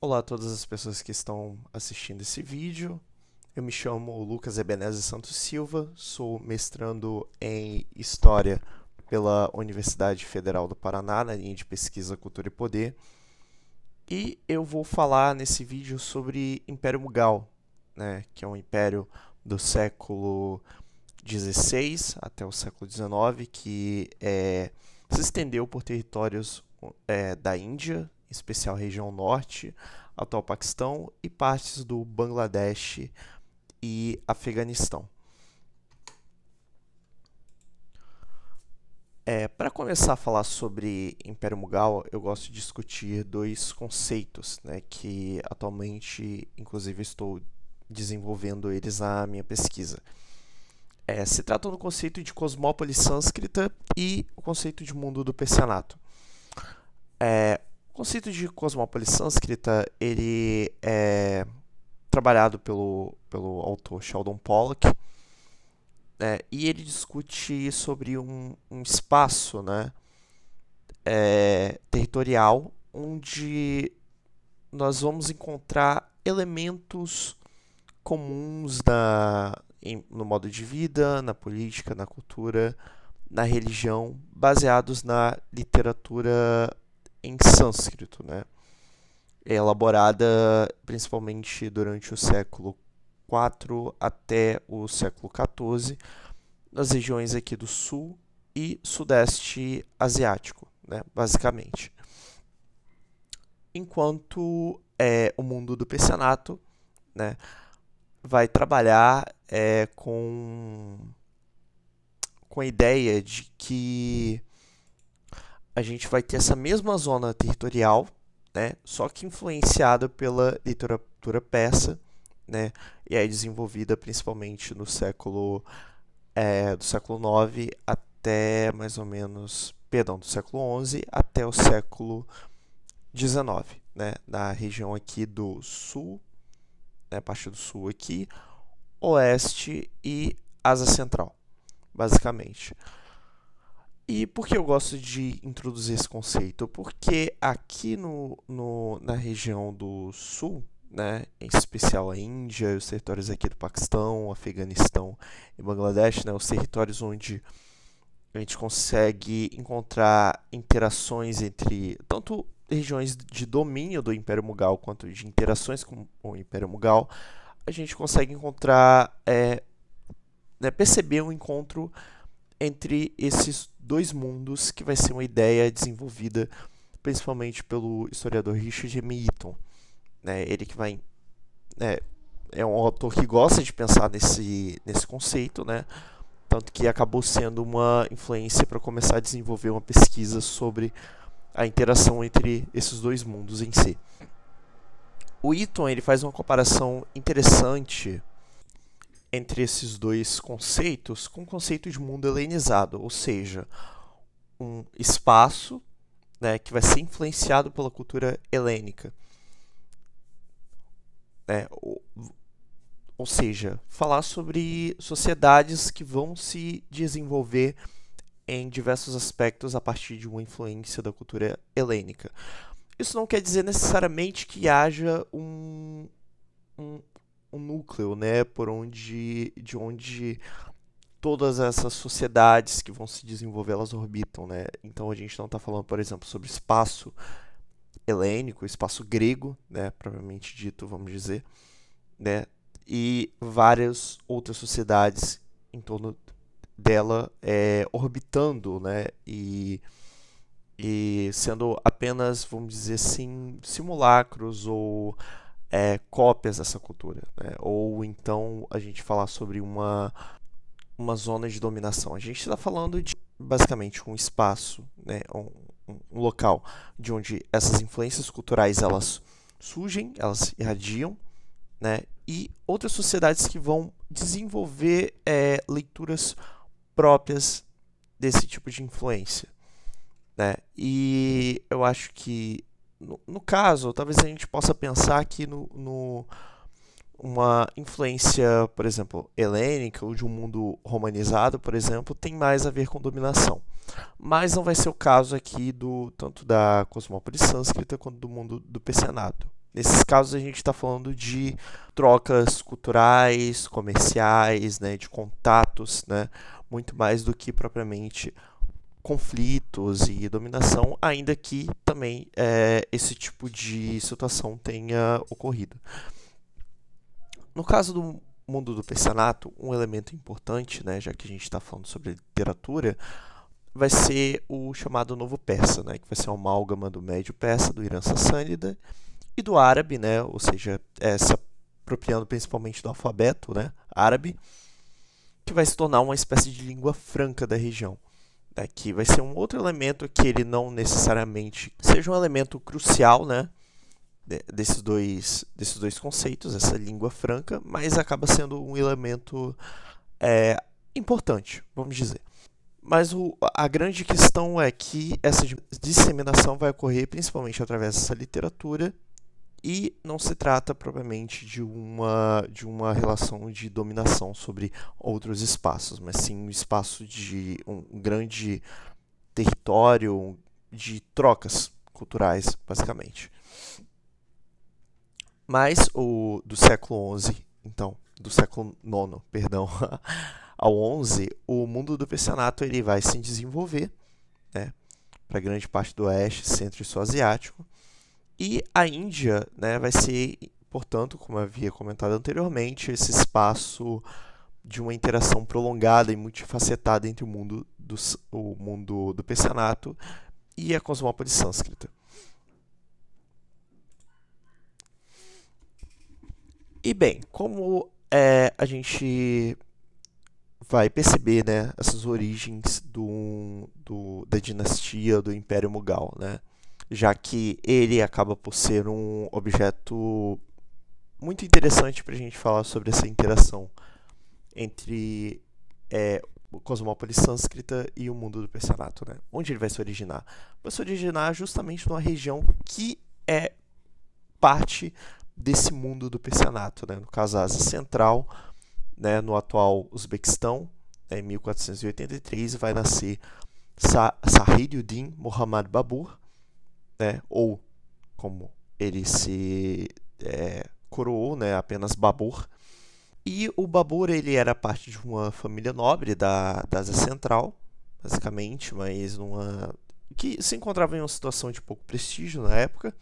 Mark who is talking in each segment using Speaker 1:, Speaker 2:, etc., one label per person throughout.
Speaker 1: Olá a todas as pessoas que estão assistindo esse vídeo. Eu me chamo Lucas Ebenezer Santos Silva, sou mestrando em História pela Universidade Federal do Paraná, na linha de pesquisa Cultura e Poder. E eu vou falar nesse vídeo sobre Império Mughal, né, que é um império do século XVI até o século XIX, que se estendeu por territórios da Índia, em especial a região norte, atual Paquistão, e partes do Bangladesh e Afeganistão. Para começar a falar sobre Império Mughal, eu gosto de discutir dois conceitos, né, que atualmente, inclusive, estou desenvolvendo eles na minha pesquisa. Se trata do conceito de cosmópole sânscrita e o conceito de mundo do Persianato. O conceito de cosmópole sânscrita ele é trabalhado pelo autor Sheldon Pollock, e ele discute sobre um espaço, né, territorial onde nós vamos encontrar elementos comuns no modo de vida, na política, na cultura, na religião, baseados na literatura em sânscrito, né? É elaborada principalmente durante o século IV até o século XIV, nas regiões aqui do sul e sudeste asiático, né, basicamente. Enquanto o mundo do Persianato, né, vai trabalhar com a ideia de que a gente vai ter essa mesma zona territorial, né, só que influenciada pela literatura persa, né, e é desenvolvida principalmente no do século IX até mais ou menos, perdão, do século XI até o século XIX, né, na região aqui do sul, né, parte do sul aqui, oeste e Ásia Central, basicamente. E por que eu gosto de introduzir esse conceito? Porque aqui na região do sul, né, em especial a Índia, os territórios aqui do Paquistão, Afeganistão e Bangladesh, né, os territórios onde a gente consegue encontrar interações entre tanto regiões de domínio do Império Mughal quanto de interações com o Império Mughal, a gente consegue encontrar, né, perceber um encontro entre esses dois mundos, que vai ser uma ideia desenvolvida principalmente pelo historiador Richard M. Eaton, né? Ele que vai é um autor que gosta de pensar nesse conceito, né? Tanto que acabou sendo uma influência para começar a desenvolver uma pesquisa sobre a interação entre esses dois mundos em si. O Eaton ele faz uma comparação interessante entre esses dois conceitos com o conceito de mundo helenizado, ou seja, um espaço, né, que vai ser influenciado pela cultura helênica. Ou seja, falar sobre sociedades que vão se desenvolver em diversos aspectos a partir de uma influência da cultura helênica. Isso não quer dizer necessariamente que haja um núcleo, né, de onde todas essas sociedades que vão se desenvolver elas orbitam, né? Então a gente não está falando, por exemplo, sobre espaço helênico, espaço grego, né, propriamente dito, vamos dizer, né, e várias outras sociedades em torno dela orbitando, né, e sendo apenas, vamos dizer assim, simulacros ou cópias dessa cultura, né? Ou então a gente falar sobre uma zona de dominação. A gente está falando de basicamente um espaço, né? Um local de onde essas influências culturais elas surgem, elas irradiam, né? E outras sociedades que vão desenvolver leituras próprias desse tipo de influência, né? E eu acho que no caso, talvez a gente possa pensar que uma influência, por exemplo, helênica ou de um mundo romanizado, por exemplo, tem mais a ver com dominação. Mas não vai ser o caso aqui tanto da cosmópole sânscrita quanto do mundo do Persianato, Nesses casos, a gente está falando de trocas culturais, comerciais, né, de contatos, né, muito mais do que propriamente conflitos e dominação, ainda que também esse tipo de situação tenha ocorrido. No caso do mundo do persanato, um elemento importante, né, já que a gente está falando sobre literatura, vai ser o chamado Novo Persa, né, que vai ser uma amálgama do Médio Persa, do Irã Sassânida e do árabe, né, ou seja, se apropriando principalmente do alfabeto, né, árabe, que vai se tornar uma espécie de língua franca da região. Que vai ser um outro elemento que ele não necessariamente seja um elemento crucial, né, desses dois conceitos, essa língua franca, mas acaba sendo um elemento importante, vamos dizer. Mas a grande questão é que essa disseminação vai ocorrer principalmente através dessa literatura e não se trata propriamente de uma relação de dominação sobre outros espaços, mas sim um espaço de um grande território de trocas culturais, basicamente. Mas do século XI, então, do século IX, perdão, ao XI, o mundo do persanato ele vai se desenvolver, né, para grande parte do oeste, centro e sul asiático. E a Índia, né, vai ser, portanto, como eu havia comentado anteriormente, esse espaço de uma interação prolongada e multifacetada entre o mundo do persanato e a cosmópole sânscrita. E bem, como a gente vai perceber, né, essas origens da dinastia do Império Mughal, né? Já que ele acaba por ser um objeto muito interessante para a gente falar sobre essa interação entre o cosmópole sânscrita e o mundo do persanato, né? Onde ele vai se originar? Vai se originar justamente numa região que é parte desse mundo do persanato, né? No caso, a Ásia Central, né? No atual Uzbequistão, né? Em 1483, vai nascer Sahiruddin Muhammad Babur, né? Ou como ele se coroou, né? Apenas Babur. E o Babur ele era parte de uma família nobre da Ásia Central, basicamente, mas que se encontrava em uma situação de pouco prestígio na época.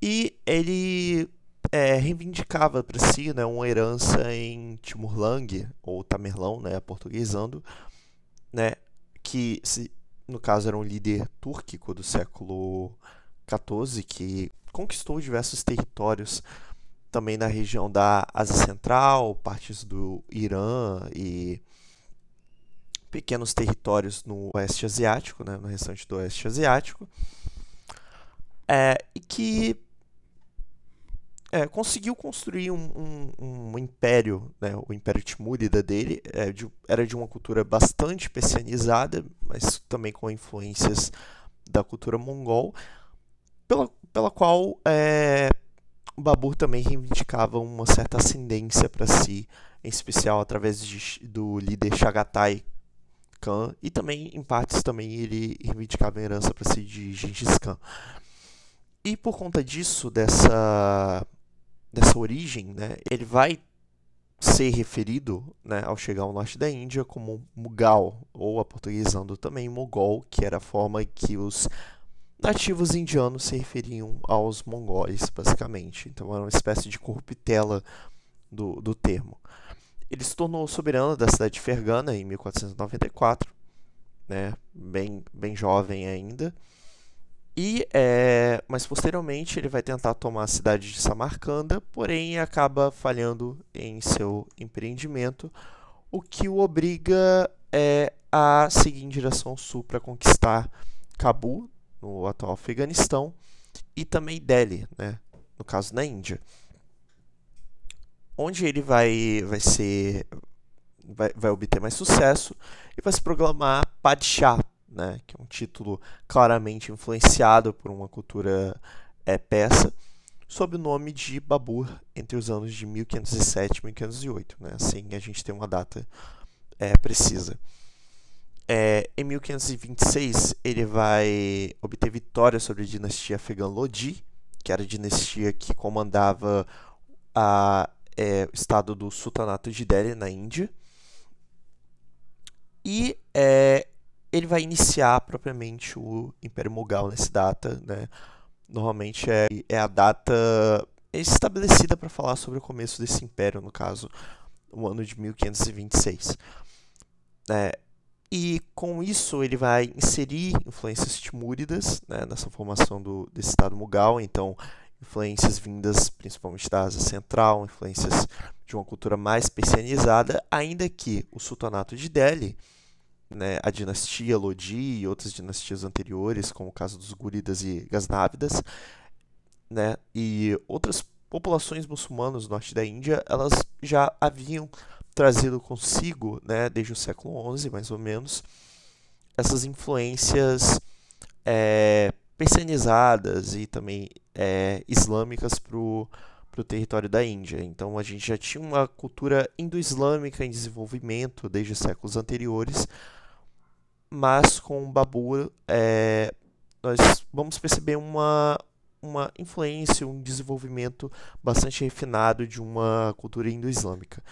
Speaker 1: E ele reivindicava para si, né, uma herança em Timur-Lenk, ou Tamerlão, né, portuguesando, né, que no caso era um líder túrquico do século XIV, que conquistou diversos territórios também na região da Ásia Central, partes do Irã e pequenos territórios no Oeste Asiático, né, no restante do Oeste Asiático, e que conseguiu construir um império, né, o Império Timúrida dele, era de uma cultura bastante persianizada, mas também com influências da cultura mongol, pela qual o Babur também reivindicava uma certa ascendência para si, em especial através do líder Chagatai Khan, e também, em partes, também ele reivindicava a herança para si de Gengis Khan. E por conta disso, dessa origem, né, ele vai ser referido, né, ao chegar ao norte da Índia como Mughal, ou aportuguesando também Mogol, que era a forma que os nativos indianos se referiam aos mongóis, basicamente. Então era uma espécie de corruptela do termo. Ele se tornou soberano da cidade de Fergana em 1494, né, bem jovem ainda. Mas posteriormente ele vai tentar tomar a cidade de Samarcanda, porém acaba falhando em seu empreendimento, o que o obriga a seguir em direção sul para conquistar Cabul, no atual Afeganistão, e também Delhi, né, no caso na Índia, onde ele vai obter mais sucesso e vai se proclamar Padshah, né, que é um título claramente influenciado por uma cultura persa, sob o nome de Babur entre os anos de 1507 e 1508. Né? Assim a gente tem uma data precisa. Em 1526, ele vai obter vitória sobre a dinastia Afegã Lodi, que era a dinastia que comandava o estado do Sultanato de Delhi, na Índia. E ele vai iniciar propriamente o Império Mughal nessa data, né? Normalmente é a data estabelecida para falar sobre o começo desse império, no caso, o ano de 1526. E com isso ele vai inserir influências timúridas, né, nessa formação desse Estado Mughal, então influências vindas principalmente da Ásia Central, influências de uma cultura mais persianizada, ainda que o Sultanato de Delhi, né, a dinastia Lodi e outras dinastias anteriores, como o caso dos Gúridas e Ghaznavidas, né, e outras populações muçulmanas do norte da Índia, elas já haviam trazido consigo, né, desde o século XI, mais ou menos, essas influências persianizadas e também islâmicas para o território da Índia. Então a gente já tinha uma cultura indo-islâmica em desenvolvimento desde os séculos anteriores, mas com o Babur nós vamos perceber uma influência, um desenvolvimento bastante refinado de uma cultura indo-islâmica.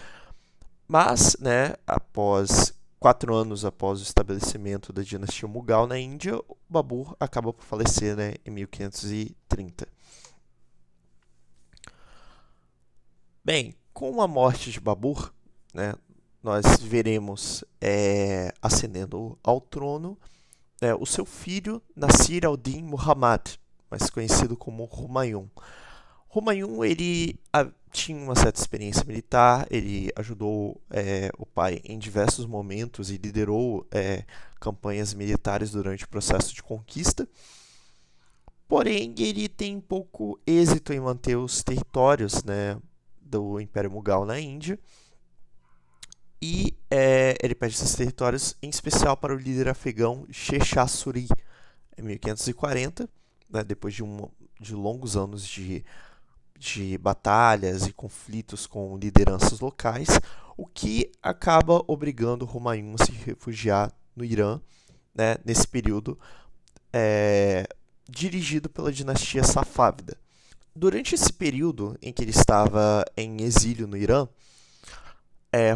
Speaker 1: Mas, né, após 4 anos após o estabelecimento da dinastia Mughal na Índia, o Babur acaba por falecer, né, em 1530. Bem, com a morte de Babur, né, nós veremos ascendendo ao trono o seu filho Nasir al-Din Muhammad, mais conhecido como Humayun. Humayun ele tinha uma certa experiência militar, ele ajudou o pai em diversos momentos e liderou campanhas militares durante o processo de conquista. Porém, ele tem pouco êxito em manter os territórios, né, do Império Mughal na Índia. E ele perde esses territórios, em especial para o líder afegão Sheh Suri, em 1540, né, depois de longos anos de batalhas e conflitos com lideranças locais, o que acaba obrigando Humayun a se refugiar no Irã, né, nesse período dirigido pela dinastia Safávida. Durante esse período em que ele estava em exílio no Irã,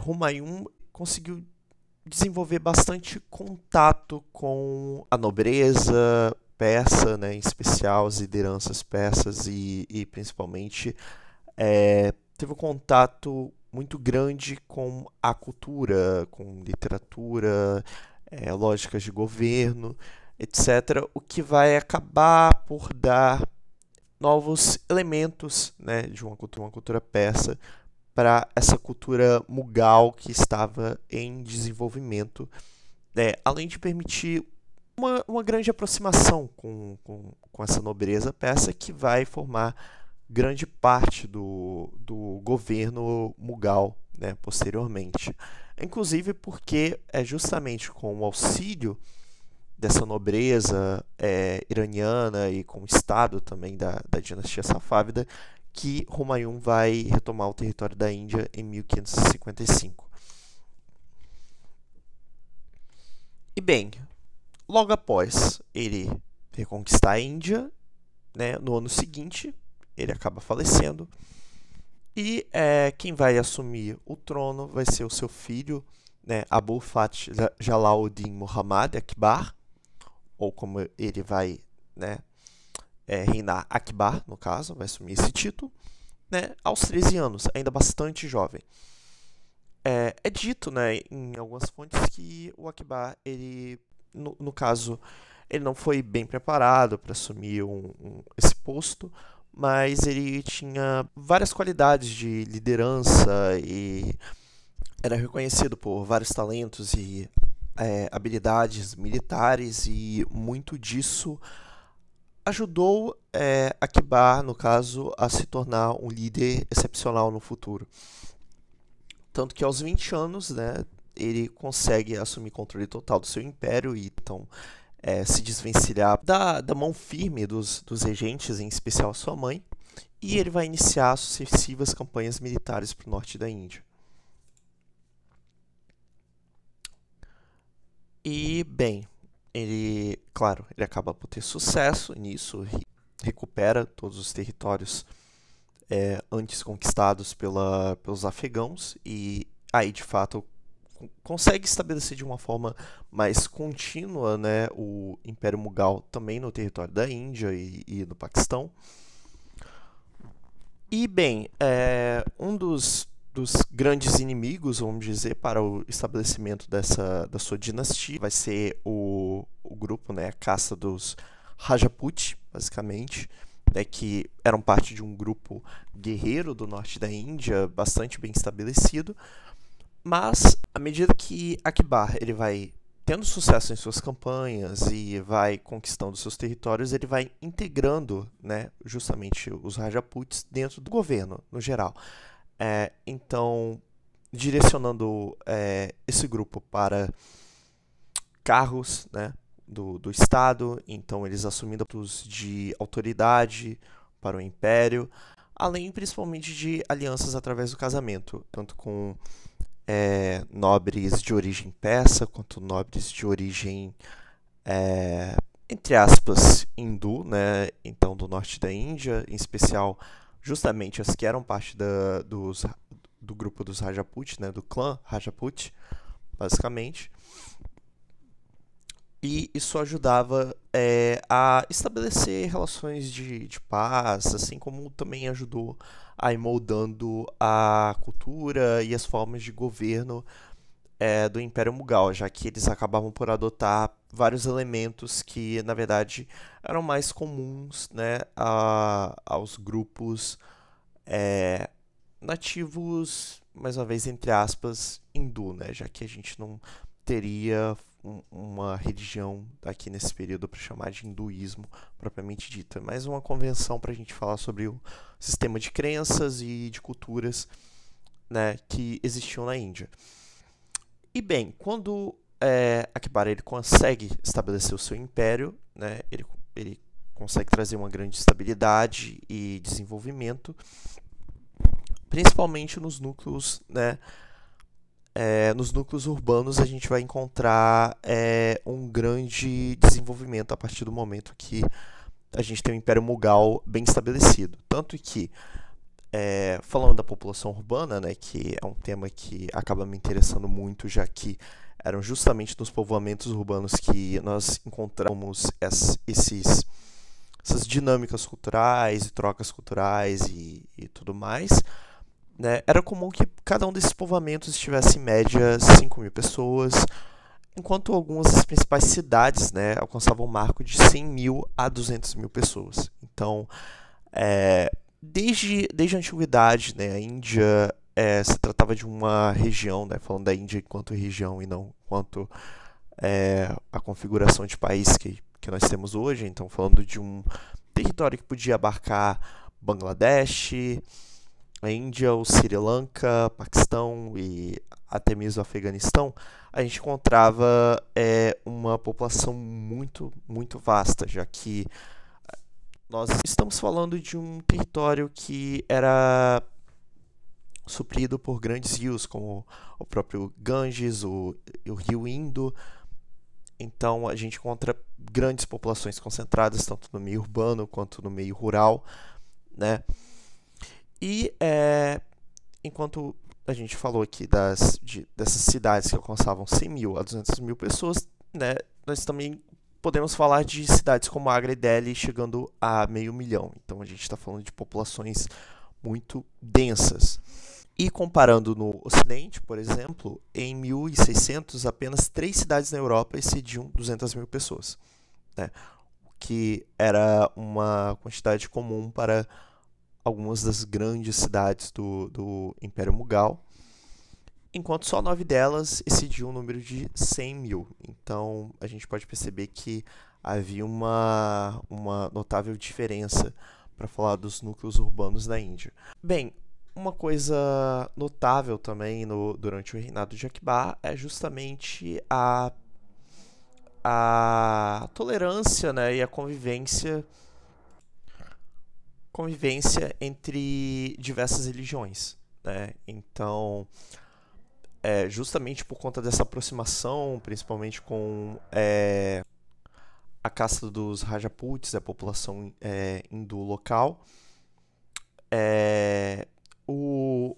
Speaker 1: Humayun conseguiu desenvolver bastante contato com a nobreza persa, né, em especial as lideranças persas e principalmente teve um contato muito grande com a cultura, com literatura, lógicas de governo, etc., o que vai acabar por dar novos elementos, né, de uma cultura persa para essa cultura Mughal que estava em desenvolvimento, além de permitir uma grande aproximação com essa nobreza persa que vai formar grande parte do governo Mughal, né, posteriormente. Inclusive porque é justamente com o auxílio dessa nobreza iraniana e com o Estado também da dinastia Safávida que Humayun vai retomar o território da Índia em 1555. E bem, logo após ele reconquistar a Índia, né, no ano seguinte, ele acaba falecendo. E quem vai assumir o trono vai ser o seu filho, né, Abul Fath Jalaluddin Muhammad Akbar, ou como ele vai, né, reinar, Akbar, no caso, vai assumir esse título, né, aos 13 anos, ainda bastante jovem. É dito, né, em algumas fontes que o Akbar, ele, no caso, ele não foi bem preparado para assumir esse posto, mas ele tinha várias qualidades de liderança e era reconhecido por vários talentos e habilidades militares, e muito disso ajudou Akbar, no caso, a se tornar um líder excepcional no futuro. Tanto que aos 20 anos, né, ele consegue assumir controle total do seu império e então se desvencilhar da mão firme dos regentes, em especial sua mãe, e ele vai iniciar sucessivas campanhas militares para o norte da Índia. E, bem, ele acaba por ter sucesso nisso, recupera todos os territórios antes conquistados pelos afegãos e aí de fato consegue estabelecer de uma forma mais contínua, né, o Império Mughal também no território da Índia e do Paquistão. E bem, um dos grandes inimigos, vamos dizer, para o estabelecimento da sua dinastia vai ser o grupo, né, a casta dos Rajput, basicamente, né, que eram parte de um grupo guerreiro do norte da Índia, bastante bem estabelecido, mas à medida que Akbar ele vai tendo sucesso em suas campanhas e vai conquistando seus territórios, ele vai integrando, né, justamente os Rajputs dentro do governo, no geral. Então, direcionando esse grupo para cargos, né, do Estado, então eles assumindo de autoridade para o Império, além principalmente de alianças através do casamento, tanto com nobres de origem persa quanto nobres de origem, entre aspas, hindu, né, então do norte da Índia, em especial justamente as que eram parte do grupo dos Rajput, né, do clã Rajput, basicamente. E isso ajudava a estabelecer relações de paz, assim como também ajudou a ir moldando a cultura e as formas de governo do Império Mughal, já que eles acabavam por adotar vários elementos que, na verdade, eram mais comuns, né, aos grupos nativos, mais uma vez, entre aspas, hindu, né, já que a gente não teria uma religião aqui nesse período para chamar de hinduísmo propriamente dita, mas uma convenção para a gente falar sobre o sistema de crenças e de culturas, né, que existiam na Índia. E bem, quando Akbar ele consegue estabelecer o seu império, né, ele consegue trazer uma grande estabilidade e desenvolvimento, principalmente nos núcleos, né, nos núcleos urbanos a gente vai encontrar um grande desenvolvimento a partir do momento que a gente tem o Império Mughal bem estabelecido. Tanto que, falando da população urbana, né, que é um tema que acaba me interessando muito, já que eram justamente nos povoamentos urbanos que nós encontramos essas dinâmicas culturais e trocas culturais e tudo mais, né, era comum que cada um desses povoamentos tivesse em média 5 mil pessoas, enquanto algumas das principais cidades, né, alcançavam o marco de 100 mil a 200 mil pessoas. Então, desde a antiguidade, né, a Índia se tratava de uma região, né, falando da Índia enquanto região e não enquanto a configuração de país que nós temos hoje. Então, falando de um território que podia abarcar Bangladesh, a Índia, o Sri Lanka, Paquistão e até mesmo o Afeganistão, a gente encontrava uma população muito, muito vasta, já que nós estamos falando de um território que era suprido por grandes rios, como o próprio Ganges, o rio Indo. Então a gente encontra grandes populações concentradas, tanto no meio urbano quanto no meio rural, né? E enquanto a gente falou aqui dessas cidades que alcançavam 100 mil a 200 mil pessoas, né, nós também podemos falar de cidades como Agra e Delhi chegando a meio milhão. Então a gente está falando de populações muito densas. E comparando no Ocidente, por exemplo, em 1600 apenas 3 cidades na Europa excediam 200 mil pessoas, né? O que era uma quantidade comum para algumas das grandes cidades do Império Mughal, enquanto só 9 delas excediam o número de 100 mil. Então a gente pode perceber que havia uma notável diferença para falar dos núcleos urbanos da Índia. Bem, uma coisa notável também durante o reinado de Akbar é justamente a tolerância, né, e a convivência entre diversas religiões, né? Então, justamente por conta dessa aproximação, principalmente com a casta dos Rajaputs, a população hindu local. É, o,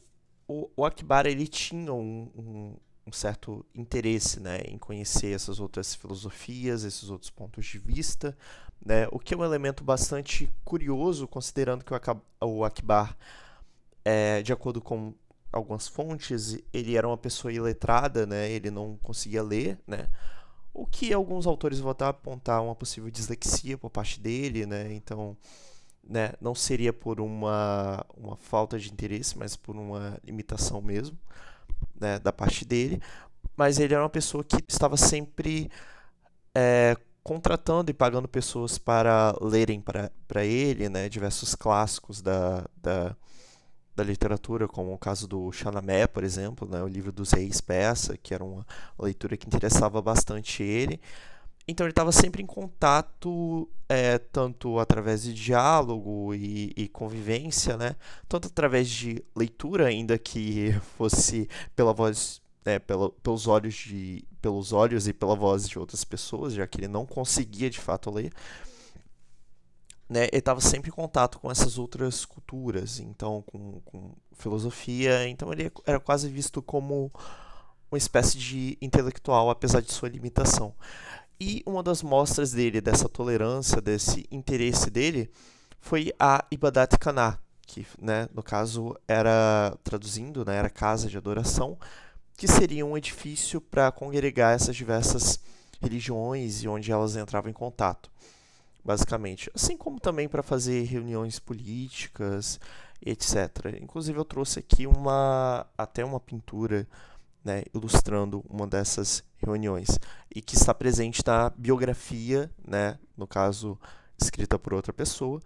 Speaker 1: o Akbar ele tinha um certo interesse, né, em conhecer essas outras filosofias, esses outros pontos de vista, né, o que é um elemento bastante curioso, considerando que o Akbar, de acordo com algumas fontes, ele era uma pessoa iletrada, né, ele não conseguia ler, né, o que alguns autores vão até apontar uma possível dislexia por parte dele, né, então, né, não seria por uma falta de interesse, mas por uma limitação mesmo, né, da parte dele. Mas ele era uma pessoa que estava sempre contratando e pagando pessoas para lerem para ele, né, diversos clássicos da literatura, como o caso do Shahnameh, por exemplo, né, o livro dos reis persa, que era uma leitura que interessava bastante ele. Então ele estava sempre em contato, tanto através de diálogo e convivência, né? Tanto através de leitura, ainda que fosse pela voz, pelos olhos e pela voz de outras pessoas, já que ele não conseguia de fato ler, né? Ele estava sempre em contato com essas outras culturas, então com filosofia, então ele era quase visto como uma espécie de intelectual, apesar de sua limitação. E uma das mostras dele, dessa tolerância, desse interesse dele, foi a Ibadat Khanah, que, né, no caso, era, traduzindo, né, era casa de adoração, que seria um edifício para congregar essas diversas religiões e onde elas entravam em contato, basicamente. Assim como também para fazer reuniões políticas, etc. Inclusive eu trouxe aqui até uma pintura, né, ilustrando uma dessas reuniões e que está presente na biografia, né, no caso escrita por outra pessoa,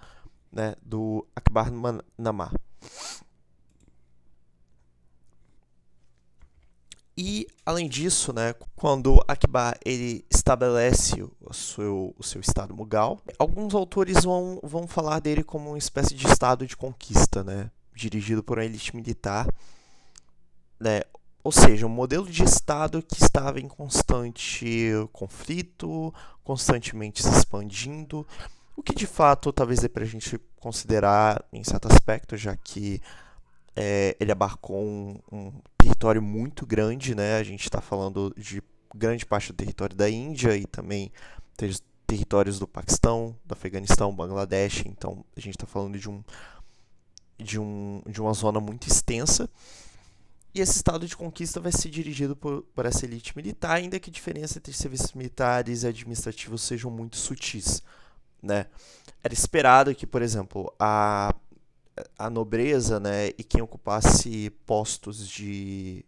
Speaker 1: né, do Akbar Namah. E além disso, né, quando Akbar ele estabelece o seu estado mughal, alguns autores vão falar dele como uma espécie de estado de conquista, né, dirigido por uma elite militar, né, ou seja, um modelo de Estado que estava em constante conflito, constantemente se expandindo, o que de fato talvez dê para a gente considerar em certo aspecto, já que ele abarcou um território muito grande, né? A gente está falando de grande parte do território da Índia e também territórios do Paquistão, do Afeganistão, Bangladesh, então a gente está falando de uma zona muito extensa. E esse estado de conquista vai ser dirigido por essa elite militar, ainda que a diferença entre serviços militares e administrativos sejam muito sutis, né? Era esperado que, por exemplo, a nobreza, né, e quem ocupasse postos de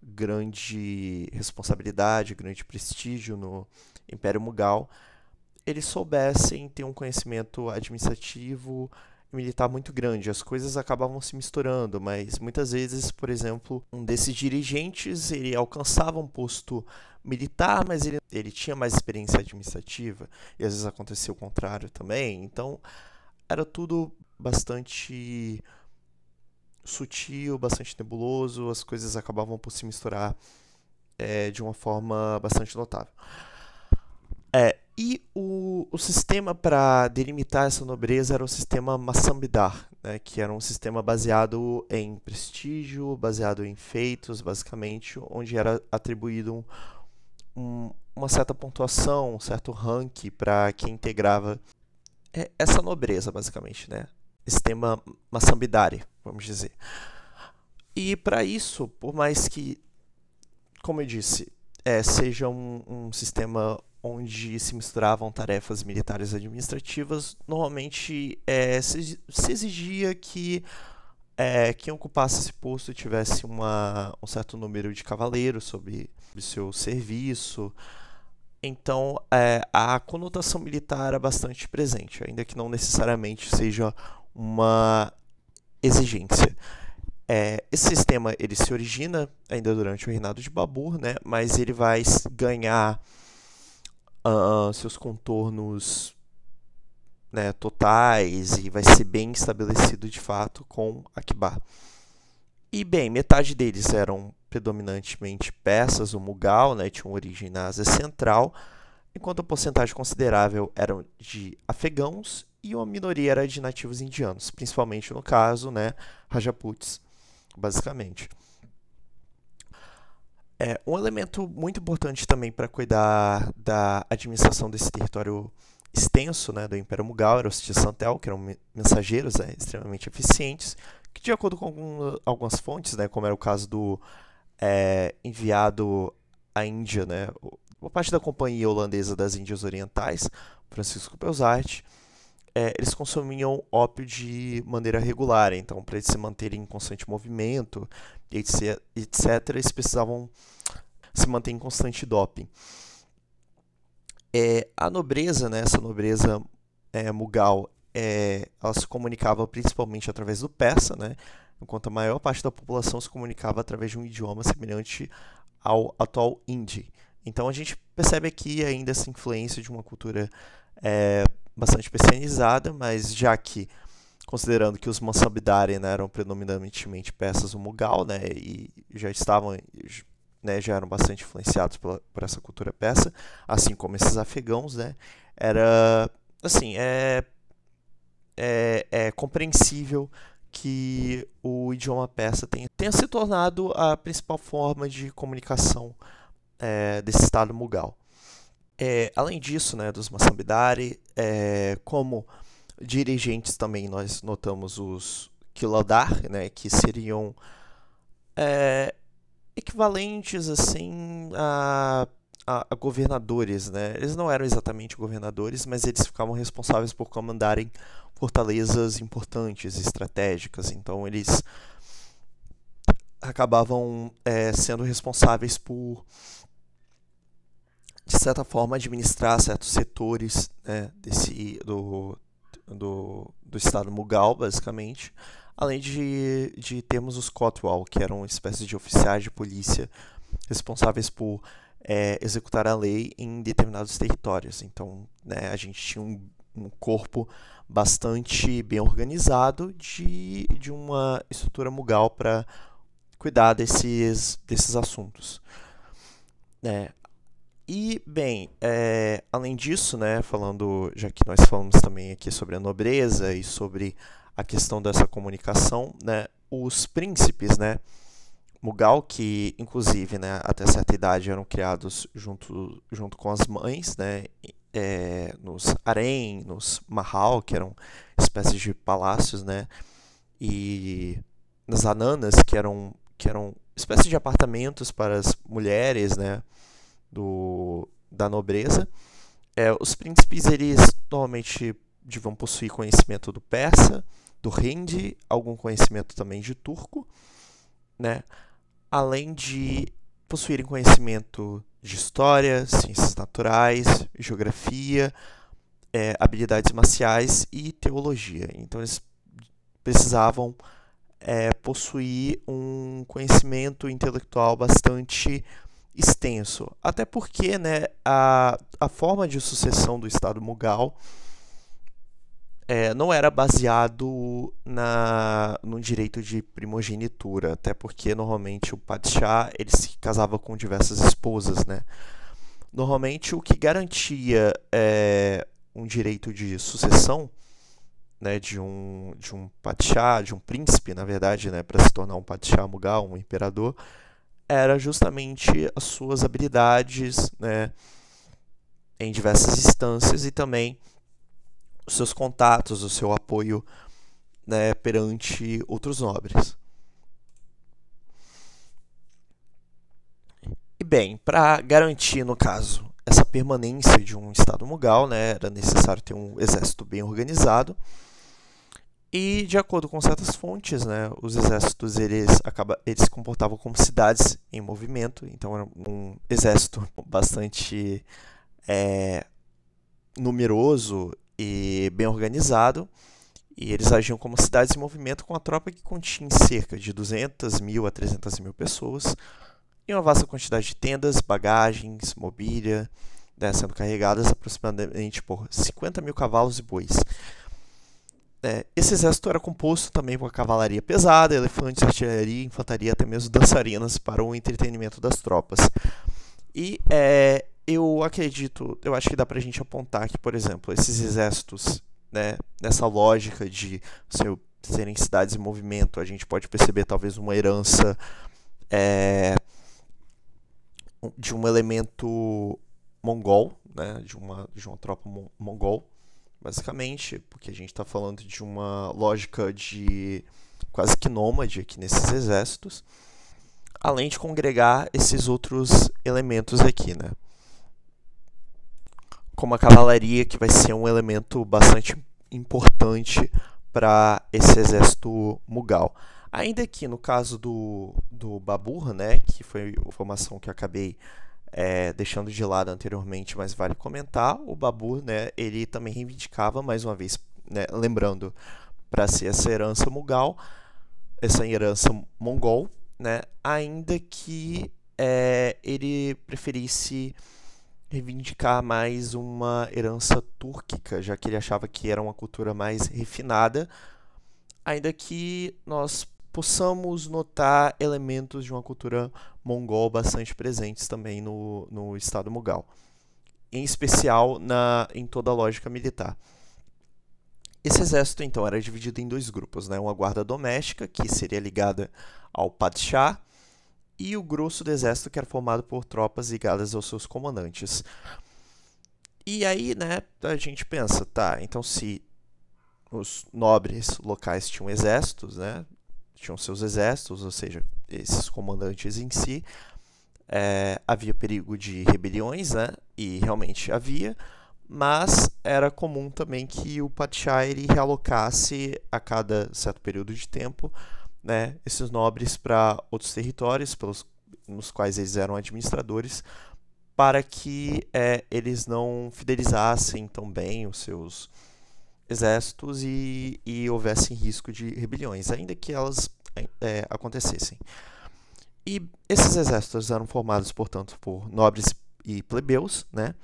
Speaker 1: grande responsabilidade, grande prestígio no Império Mughal, eles soubessem ter um conhecimento administrativo militar muito grande. As coisas acabavam se misturando, mas muitas vezes, por exemplo, um desses dirigentes ele alcançava um posto militar, mas ele tinha mais experiência administrativa, e às vezes acontecia o contrário também. Então, era tudo bastante sutil, bastante nebuloso, as coisas acabavam por se misturar de uma forma bastante notável. E o sistema para delimitar essa nobreza era o sistema Massambidar, né, que era um sistema baseado em prestígio, baseado em feitos, basicamente, onde era atribuído uma certa pontuação, um certo ranking para quem integrava essa nobreza, basicamente, né? Sistema Massambidari, vamos dizer. E para isso, por mais que, como eu disse, seja um sistema onde se misturavam tarefas militares e administrativas, normalmente se exigia que quem ocupasse esse posto tivesse um certo número de cavaleiros sob seu serviço. Então, a conotação militar era bastante presente, ainda que não necessariamente seja uma exigência. Esse sistema ele se origina ainda durante o reinado de Babur, né, mas ele vai ganhar seus contornos, né, totais e vai ser bem estabelecido de fato com Akbar. E bem, metade deles eram predominantemente persas, o Mughal, né, tinham origem na Ásia Central, enquanto a porcentagem considerável eram de afegãos e uma minoria era de nativos indianos, principalmente no caso, né, Rajaputs, basicamente. Um elemento muito importante também para cuidar da administração desse território extenso, né, do Império Mughal era os Tisantel, que eram mensageiros, né, extremamente eficientes, que de acordo com algumas fontes, né, como era o caso do enviado à Índia, né, uma parte da Companhia Holandesa das Índias Orientais, Francisco Pelsart, eles consumiam ópio de maneira regular, então para eles se manterem em constante movimento, etc., eles precisavam se manter em constante doping. A nobreza, né, essa nobreza Mughal, ela se comunicava principalmente através do persa, né, enquanto a maior parte da população se comunicava através de um idioma semelhante ao atual hindi. Então a gente percebe aqui ainda essa influência de uma cultura bastante persianizada, mas já que, considerando que os Mansabdari, né, eram predominantemente persas ou Mughal, né, e já estavam, né, já eram bastante influenciados por essa cultura persa, assim como esses afegãos, né, era, assim, compreensível que o idioma persa tenha se tornado a principal forma de comunicação desse estado Mughal. Além disso, né, dos Mansabdari, como dirigentes também nós notamos os Quiladar, né, que seriam equivalentes assim a governadores, né? Eles não eram exatamente governadores, mas eles ficavam responsáveis por comandarem fortalezas importantes, estratégicas. Então eles acabavam sendo responsáveis por, de certa forma, administrar certos setores, né, do estado Mughal, basicamente, além de termos os Kotwal, que eram uma espécie de oficiais de polícia responsáveis por executar a lei em determinados territórios. Então, né, a gente tinha um corpo bastante bem organizado de uma estrutura Mughal para cuidar desses assuntos. E, bem, além disso, né, já que nós falamos também aqui sobre a nobreza e sobre a questão dessa comunicação, né, os príncipes, né, Mughal, que inclusive, né, até certa idade eram criados junto com as mães, né, nos harém, nos mahal, que eram espécies de palácios, né, e nas ananas, que eram espécies de apartamentos para as mulheres, né, da nobreza. Os príncipes, eles normalmente deviam possuir conhecimento do persa, do hindi, algum conhecimento também de turco, né? Além de possuírem conhecimento de história, ciências naturais, geografia, habilidades marciais e teologia. Então eles precisavam possuir um conhecimento intelectual bastante extenso, até porque, né, a forma de sucessão do Estado Mughal não era baseado no direito de primogenitura, até porque normalmente o Padshah ele se casava com diversas esposas, né? Normalmente o que garantia um direito de sucessão, né, de um Padshah, de um príncipe, na verdade, né, para se tornar um Padshah Mughal, um imperador, era justamente as suas habilidades, né, em diversas instâncias e também os seus contatos, o seu apoio, né, perante outros nobres. E bem, para garantir, no caso, essa permanência de um Estado Mughal, né, era necessário ter um exército bem organizado. E, de acordo com certas fontes, né, os exércitos eles se comportavam como cidades em movimento. Então, era um exército bastante numeroso e bem organizado. E eles agiam como cidades em movimento, com a tropa que continha cerca de 200.000 a 300.000 pessoas e uma vasta quantidade de tendas, bagagens, mobília, né, sendo carregadas aproximadamente por 50.000 cavalos e bois. Esse exército era composto também por cavalaria pesada, elefantes, artilharia, infantaria, até mesmo dançarinas para o entretenimento das tropas. E Eu acho que dá pra gente apontar que, por exemplo, esses exércitos, né, nessa lógica de serem cidades em movimento, a gente pode perceber talvez uma herança é, de um elemento mongol, né, de uma tropa mongol, basicamente, porque a gente está falando de uma lógica de quase que nômade aqui nesses exércitos, além de congregar esses outros elementos aqui, né? Como a cavalaria, que vai ser um elemento bastante importante para esse exército Mughal. Ainda que no caso do Babur, né, que foi a formação que eu acabei deixando de lado anteriormente, mas vale comentar, o Babur, né, ele também reivindicava, mais uma vez, né, lembrando, para ser essa herança Mughal, essa herança mongol, né, ainda que ele preferisse reivindicar mais uma herança túrquica, já que ele achava que era uma cultura mais refinada, ainda que nós possamos notar elementos de uma cultura mongol bastante presentes também no Estado Mughal, em especial em toda a lógica militar. Esse exército, então, era dividido em dois grupos, né? Uma guarda doméstica, que seria ligada ao Padshah, e o grosso do exército, que era formado por tropas ligadas aos seus comandantes. E aí, né, a gente pensa, tá, então se os nobres locais tinham exércitos, né, tinham seus exércitos, ou seja, esses comandantes em si, havia perigo de rebeliões, né, e realmente havia, mas era comum também que o Padshah ele realocasse a cada certo período de tempo, né, esses nobres para outros territórios nos quais eles eram administradores, para que eles não fidelizassem tão bem os seus exércitos e houvesse risco de rebeliões, ainda que elas acontecessem. E esses exércitos eram formados, portanto, por nobres e plebeus, né?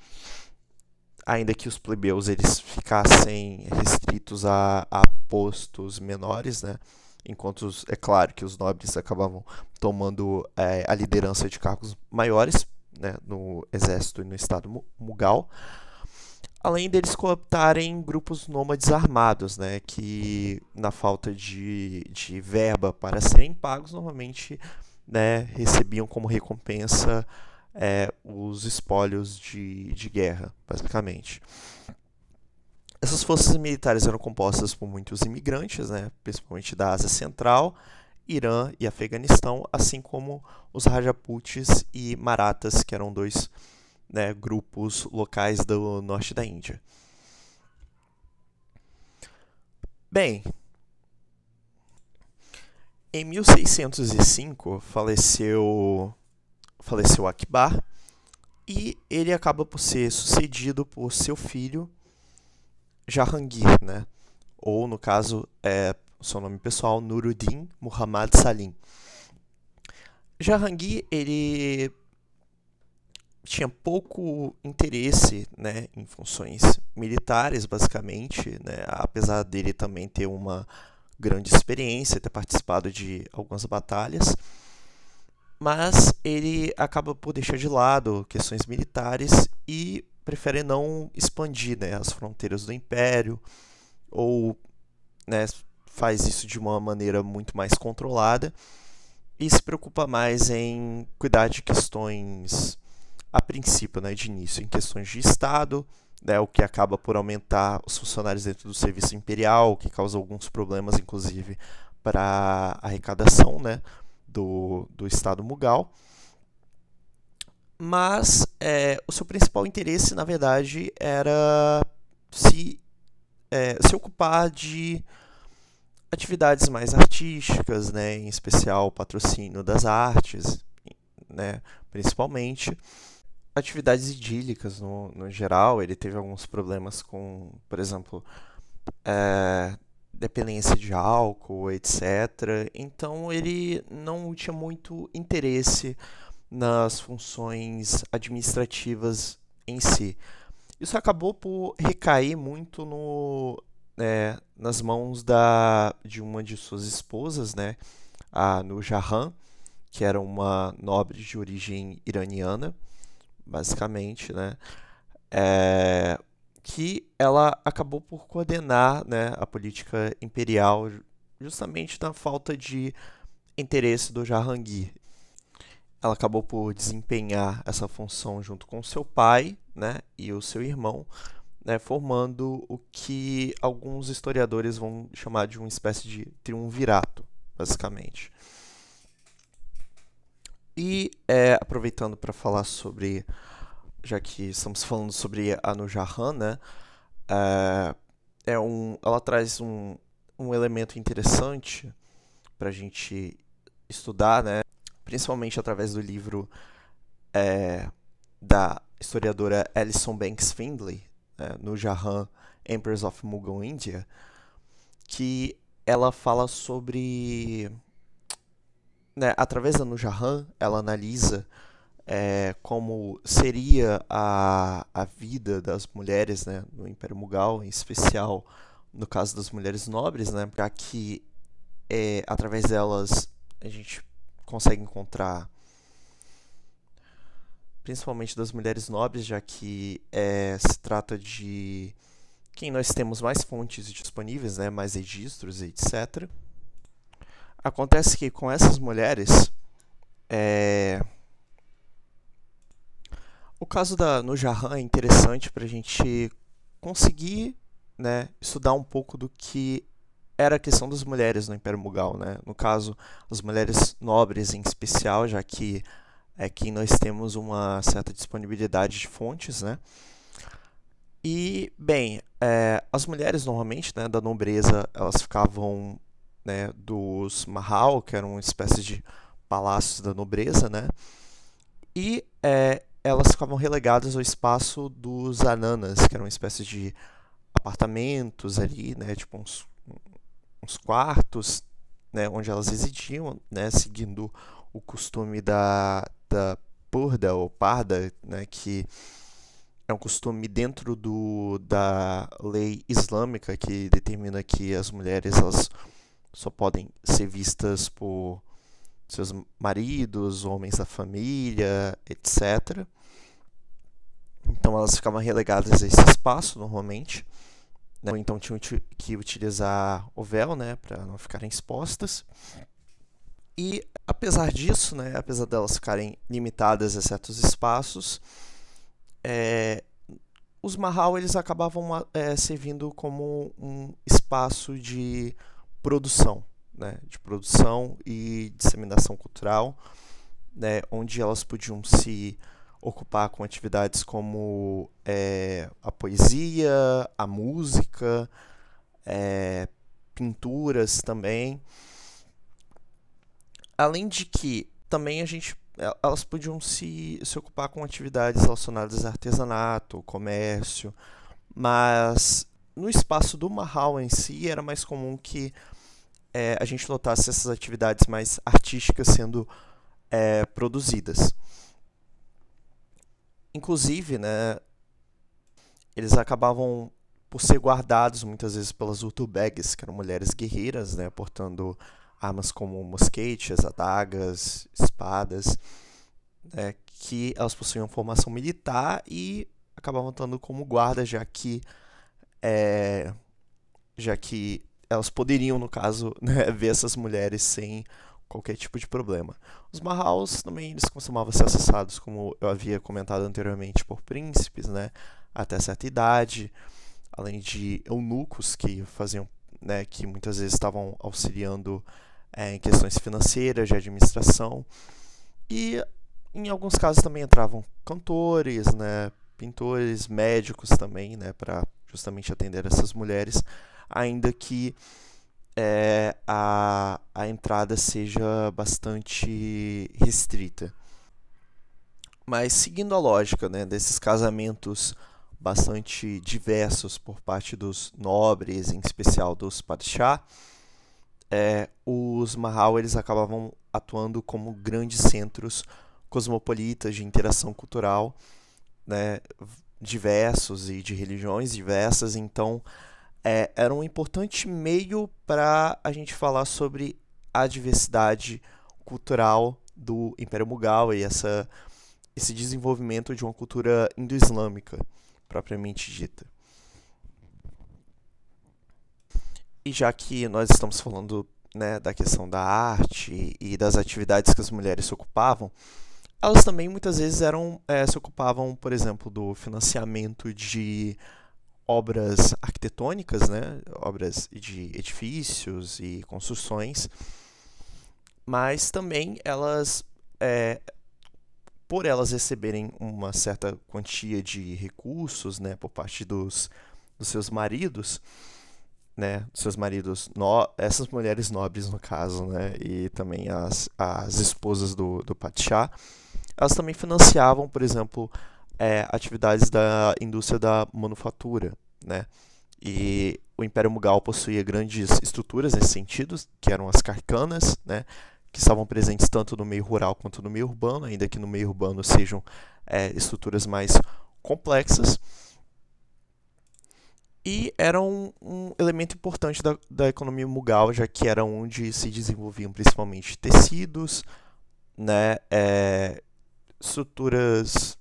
Speaker 1: Ainda que os plebeus eles ficassem restritos a postos menores, né? Enquanto é claro que os nobres acabavam tomando a liderança de cargos maiores, né, no exército e no estado Mughal, além deles cooptarem grupos nômades armados, né, que na falta de verba para serem pagos, normalmente, né, recebiam como recompensa os espólios de guerra, basicamente. Essas forças militares eram compostas por muitos imigrantes, né, principalmente da Ásia Central, Irã e Afeganistão, assim como os Rajputs e Marathas, que eram dois, né, grupos locais do norte da Índia. Bem, em 1605 faleceu Akbar e ele acaba por ser sucedido por seu filho Jahangir, né? Ou no caso seu nome pessoal Nuruddin Muhammad Salim. Jahangir ele tinha pouco interesse, né, em funções militares, basicamente, né, apesar dele também ter uma grande experiência, ter participado de algumas batalhas, mas ele acaba por deixar de lado questões militares e prefere não expandir, né, as fronteiras do império, ou, né, faz isso de uma maneira muito mais controlada e se preocupa mais em cuidar de questões a princípio, né, de início, em questões de Estado, né, o que acaba por aumentar os funcionários dentro do serviço imperial, o que causa alguns problemas, inclusive, para a arrecadação, né, do Estado Mughal. Mas o seu principal interesse, na verdade, era se ocupar de atividades mais artísticas, né, em especial o patrocínio das artes, né, principalmente atividades idílicas no geral. Ele teve alguns problemas com, por exemplo, dependência de álcool, etc. Então ele não tinha muito interesse nas funções administrativas em si. Isso acabou por recair muito nas mãos de uma de suas esposas, né, a Nur Jahan, que era uma nobre de origem iraniana, basicamente, né? É, que ela acabou por coordenar, né, a política imperial justamente na falta de interesse do Jahangir. Ela acabou por desempenhar essa função junto com seu pai, né, e o seu irmão, né, formando o que alguns historiadores vão chamar de uma espécie de triunvirato, basicamente. E aproveitando para falar sobre, já que estamos falando sobre a Nujahan, né, é, ela traz um elemento interessante para a gente estudar, né, principalmente através do livro da historiadora Alison Banks Findlay, né, Nujahan, Empress of Mughal India, que ela fala sobre, né, através da Nujahan, ela analisa como seria a vida das mulheres, né, no Império Mughal, em especial no caso das mulheres nobres, né, já que através delas a gente consegue encontrar, principalmente das mulheres nobres, já que se trata de quem nós temos mais fontes disponíveis, né, mais registros, etc. Acontece que com essas mulheres, o caso da Nujahan é interessante para a gente conseguir, né, estudar um pouco do que era a questão das mulheres no Império Mughal, né? No caso, as mulheres nobres em especial, já que aqui nós temos uma certa disponibilidade de fontes, né? E, bem, as mulheres normalmente, né, da nobreza, elas ficavam, né, dos Mahal, que eram uma espécie de palácios da nobreza, né? E elas ficavam relegadas ao espaço dos ananas, que eram uma espécie de apartamentos ali, né, tipo uns quartos, né, onde elas residiam, né, seguindo o costume da purda ou parda, né, que é um costume dentro da lei islâmica que determina que as mulheres elas só podem ser vistas por seus maridos, homens da família, etc. Então elas ficavam relegadas a esse espaço normalmente, né? Ou então tinham que utilizar o véu, né, para não ficarem expostas. E apesar disso, né, apesar delas ficarem limitadas a certos espaços, os Mahal eles acabavam servindo como um espaço de produção, né, de produção e disseminação cultural, né, onde elas podiam se ocupar com atividades como a poesia, a música, pinturas também. Além de que também elas podiam se ocupar com atividades relacionadas a artesanato, comércio, mas no espaço do Mahal em si era mais comum que a gente notasse essas atividades mais artísticas sendo produzidas. Inclusive, né, eles acabavam por ser guardados muitas vezes pelas Urtubegs, que eram mulheres guerreiras, né, portando armas como mosquetes, adagas, espadas, né, que elas possuíam formação militar e acabavam estando como guardas, é, já que elas poderiam, no caso, né, ver essas mulheres sem qualquer tipo de problema. Os Mahals também eles costumavam ser acessados, como eu havia comentado anteriormente, por príncipes, né, até certa idade, além de eunucos que faziam, né, que muitas vezes estavam auxiliando em questões financeiras, de administração, e em alguns casos também entravam cantores, né, pintores, médicos também, né, para justamente atender essas mulheres, ainda que a entrada seja bastante restrita. Mas seguindo a lógica, né, desses casamentos bastante diversos por parte dos nobres, em especial dos padishah, os Mahal eles acabavam atuando como grandes centros cosmopolitas de interação cultural, né, diversos e de religiões diversas. Então, era um importante meio para a gente falar sobre a diversidade cultural do Império Mughal e essa esse desenvolvimento de uma cultura indo-islâmica, propriamente dita. E já que nós estamos falando, né, da questão da arte e das atividades que as mulheres se ocupavam, elas também muitas vezes se ocupavam, por exemplo, do financiamento de obras arquitetônicas, né, obras de edifícios e construções, mas também é, por elas receberem uma certa quantia de recursos, né, por parte dos seus maridos, né, seus maridos, essas mulheres nobres no caso, né, e também as esposas do Padichá, elas também financiavam, por exemplo, atividades da indústria da manufatura, né, e o Império Mughal possuía grandes estruturas nesse sentido, que eram as carcanas, né, que estavam presentes tanto no meio rural quanto no meio urbano, ainda que no meio urbano sejam estruturas mais complexas, e era um elemento importante da economia mughal, já que era onde se desenvolviam principalmente tecidos, né, estruturas,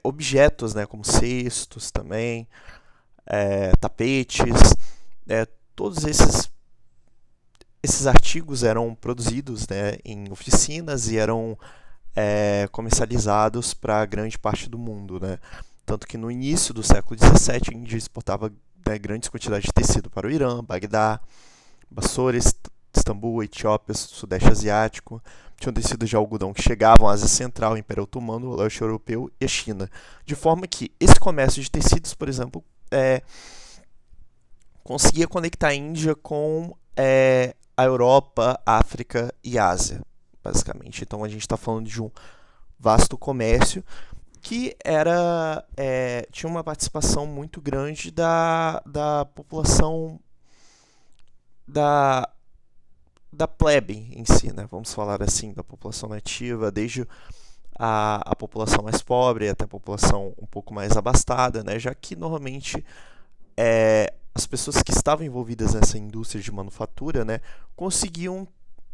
Speaker 1: objetos, né, como cestos também, tapetes, todos esses artigos eram produzidos, né, em oficinas e eram comercializados para grande parte do mundo, né? Tanto que no início do século XVII a Índia exportava, né, grandes quantidades de tecido para o Irã, Bagdá, Bassora, Istambul, Etiópia, Sudeste Asiático. Tinham tecidos de algodão que chegavam à Ásia Central, o Império Otomano, o Leste Europeu e a China. De forma que esse comércio de tecidos, por exemplo, conseguia conectar a Índia com a Europa, África e Ásia, basicamente. Então a gente está falando de um vasto comércio que tinha uma participação muito grande da população da, da plebe em si, né? Vamos falar assim, da população nativa, desde a população mais pobre até a população um pouco mais abastada, né? Já que normalmente as pessoas que estavam envolvidas nessa indústria de manufatura, né, conseguiam,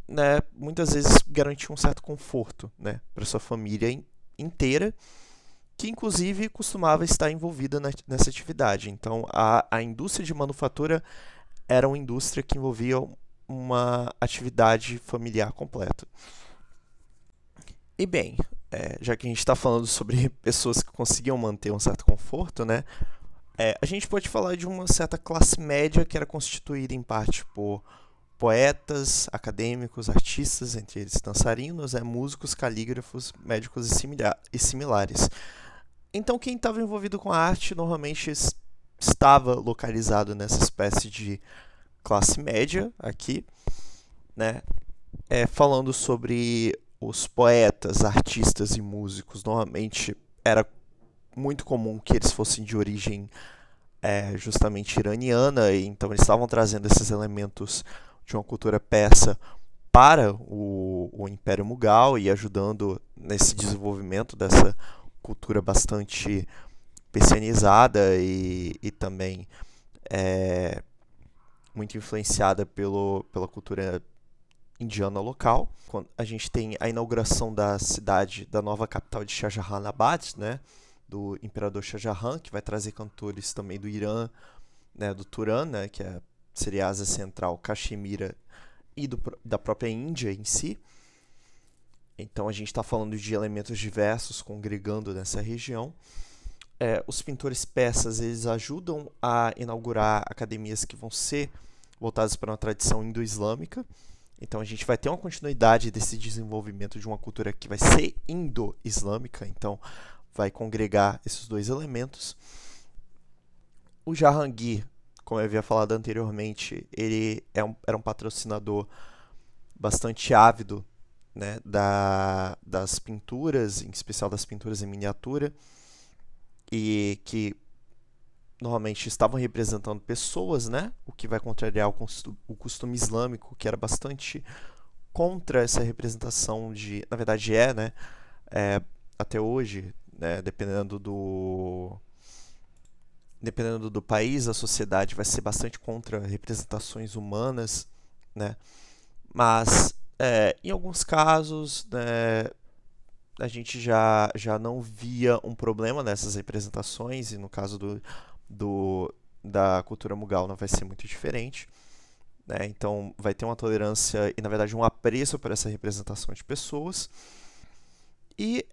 Speaker 1: né, muitas vezes garantir um certo conforto, né, para sua família inteira, que inclusive costumava estar envolvida nessa atividade. Então, a indústria de manufatura era uma indústria que envolvia uma atividade familiar completa. E bem, já que a gente está falando sobre pessoas que conseguiam manter um certo conforto, né, a gente pode falar de uma certa classe média que era constituída em parte por poetas, acadêmicos, artistas, entre eles dançarinos, músicos, calígrafos, médicos e similares. Então, quem estava envolvido com a arte normalmente estava localizado nessa espécie de classe média aqui, né? Falando sobre os poetas, artistas e músicos, normalmente era muito comum que eles fossem de origem justamente iraniana, e então eles estavam trazendo esses elementos de uma cultura persa para o Império Mughal e ajudando nesse desenvolvimento dessa cultura bastante persianizada e também muito influenciada pela cultura indiana local. Quando a gente tem a inauguração da cidade, da nova capital de Shah Jahanabad, né, do imperador Shah Jahan, que vai trazer cantores também do Irã, né, do Turan, né, que seria a Ásia Central, Caxemira e da própria Índia em si. Então a gente está falando de elementos diversos congregando nessa região. Os pintores persas eles ajudam a inaugurar academias que vão ser voltadas para uma tradição indo-islâmica. Então a gente vai ter uma continuidade desse desenvolvimento de uma cultura que vai ser indo-islâmica. Então vai congregar esses dois elementos. O Jahangir, como eu havia falado anteriormente, ele era um patrocinador bastante ávido, né, das pinturas, em especial das pinturas em miniatura, e que normalmente estavam representando pessoas, né, o que vai contrariar o costume islâmico, que era bastante contra essa representação na verdade né, até hoje, né, dependendo do país, a sociedade vai ser bastante contra representações humanas, né? Mas em alguns casos, né, a gente já não via um problema nessas representações, e no caso da cultura Mughal não vai ser muito diferente, né? Então vai ter uma tolerância e, na verdade, um apreço por essa representação de pessoas. E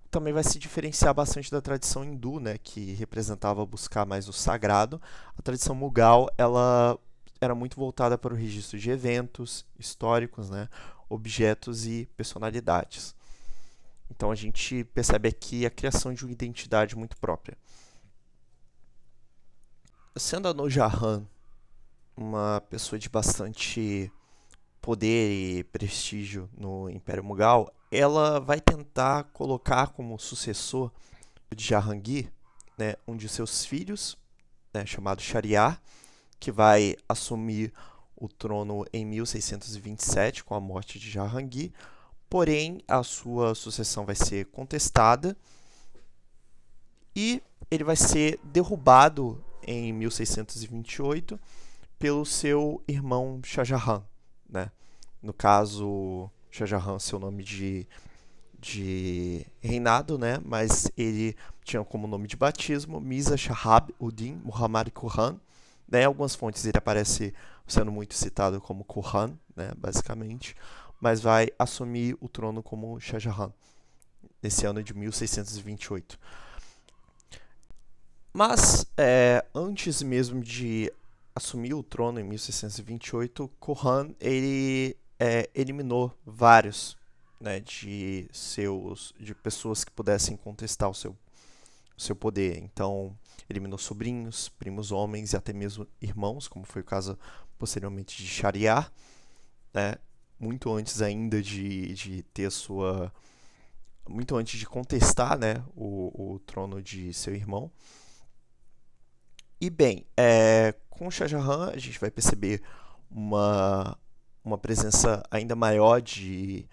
Speaker 1: também vai se diferenciar bastante da tradição hindu, né, que representava buscar mais o sagrado. A tradição Mughal, ela era muito voltada para o registro de eventos históricos, né, objetos e personalidades. Então a gente percebe aqui a criação de uma identidade muito própria. Sendo a Noor Jahan uma pessoa de bastante poder e prestígio no Império Mughal, ela vai tentar colocar como sucessor de Jahangir, né, um de seus filhos, né, chamado Shahryar, que vai assumir o trono em 1627 com a morte de Jahangir. Porém, a sua sucessão vai ser contestada e ele vai ser derrubado em 1628 pelo seu irmão Shah Jahan, né? No caso, Shah Jahan, seu nome de reinado, né? Mas ele tinha como nome de batismo Mirza Shahab Uddin Muhammad Quran, né? Em algumas fontes ele aparece sendo muito citado como Quran, né? Basicamente, mas vai assumir o trono como Shah Jahan nesse ano de 1628. Mas antes mesmo de assumir o trono em 1628, Quran ele eliminou vários, né, de pessoas que pudessem contestar o seu poder. Então, eliminou sobrinhos, primos homens e até mesmo irmãos, como foi o caso posteriormente de Shahryar, né, muito antes ainda de ter sua. Muito antes de contestar, né, o trono de seu irmão. E bem, com Shah Jahan a gente vai perceber uma presença ainda maior de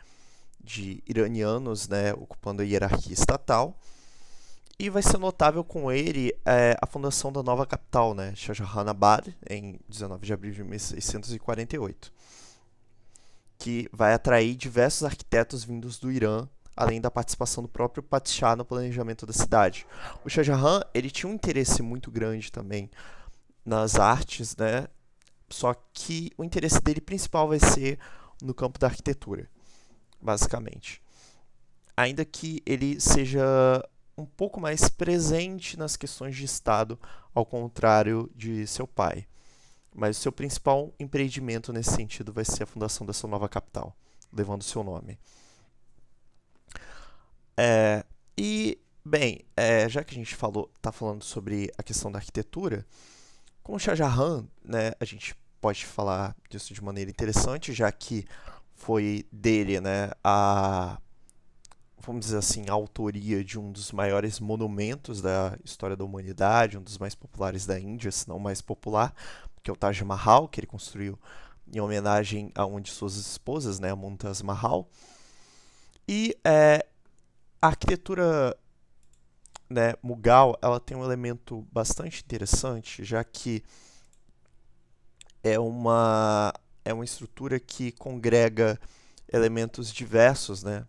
Speaker 1: iranianos, né, ocupando a hierarquia estatal. E vai ser notável com ele a fundação da nova capital, né, Shahjahanabad, em 19 de abril de 1648, que vai atrair diversos arquitetos vindos do Irã, além da participação do próprio Padshah no planejamento da cidade. O Shah Jahan ele tinha um interesse muito grande também nas artes, né? Só que o interesse dele principal vai ser no campo da arquitetura, basicamente. Ainda que ele seja um pouco mais presente nas questões de Estado, ao contrário de seu pai. Mas o seu principal empreendimento nesse sentido vai ser a fundação dessa nova capital, levando seu nome. É, e, bem, já que a gente está falando sobre a questão da arquitetura, com o Shah Jahan, né, a gente pode falar disso de maneira interessante, já que foi dele, né, vamos dizer assim, a autoria de um dos maiores monumentos da história da humanidade, um dos mais populares da Índia, se não o mais popular, que é o Taj Mahal, que ele construiu em homenagem a uma de suas esposas, né, a Mumtaz Mahal. E a arquitetura, né, Mughal, ela tem um elemento bastante interessante, já que é uma estrutura que congrega elementos diversos, né,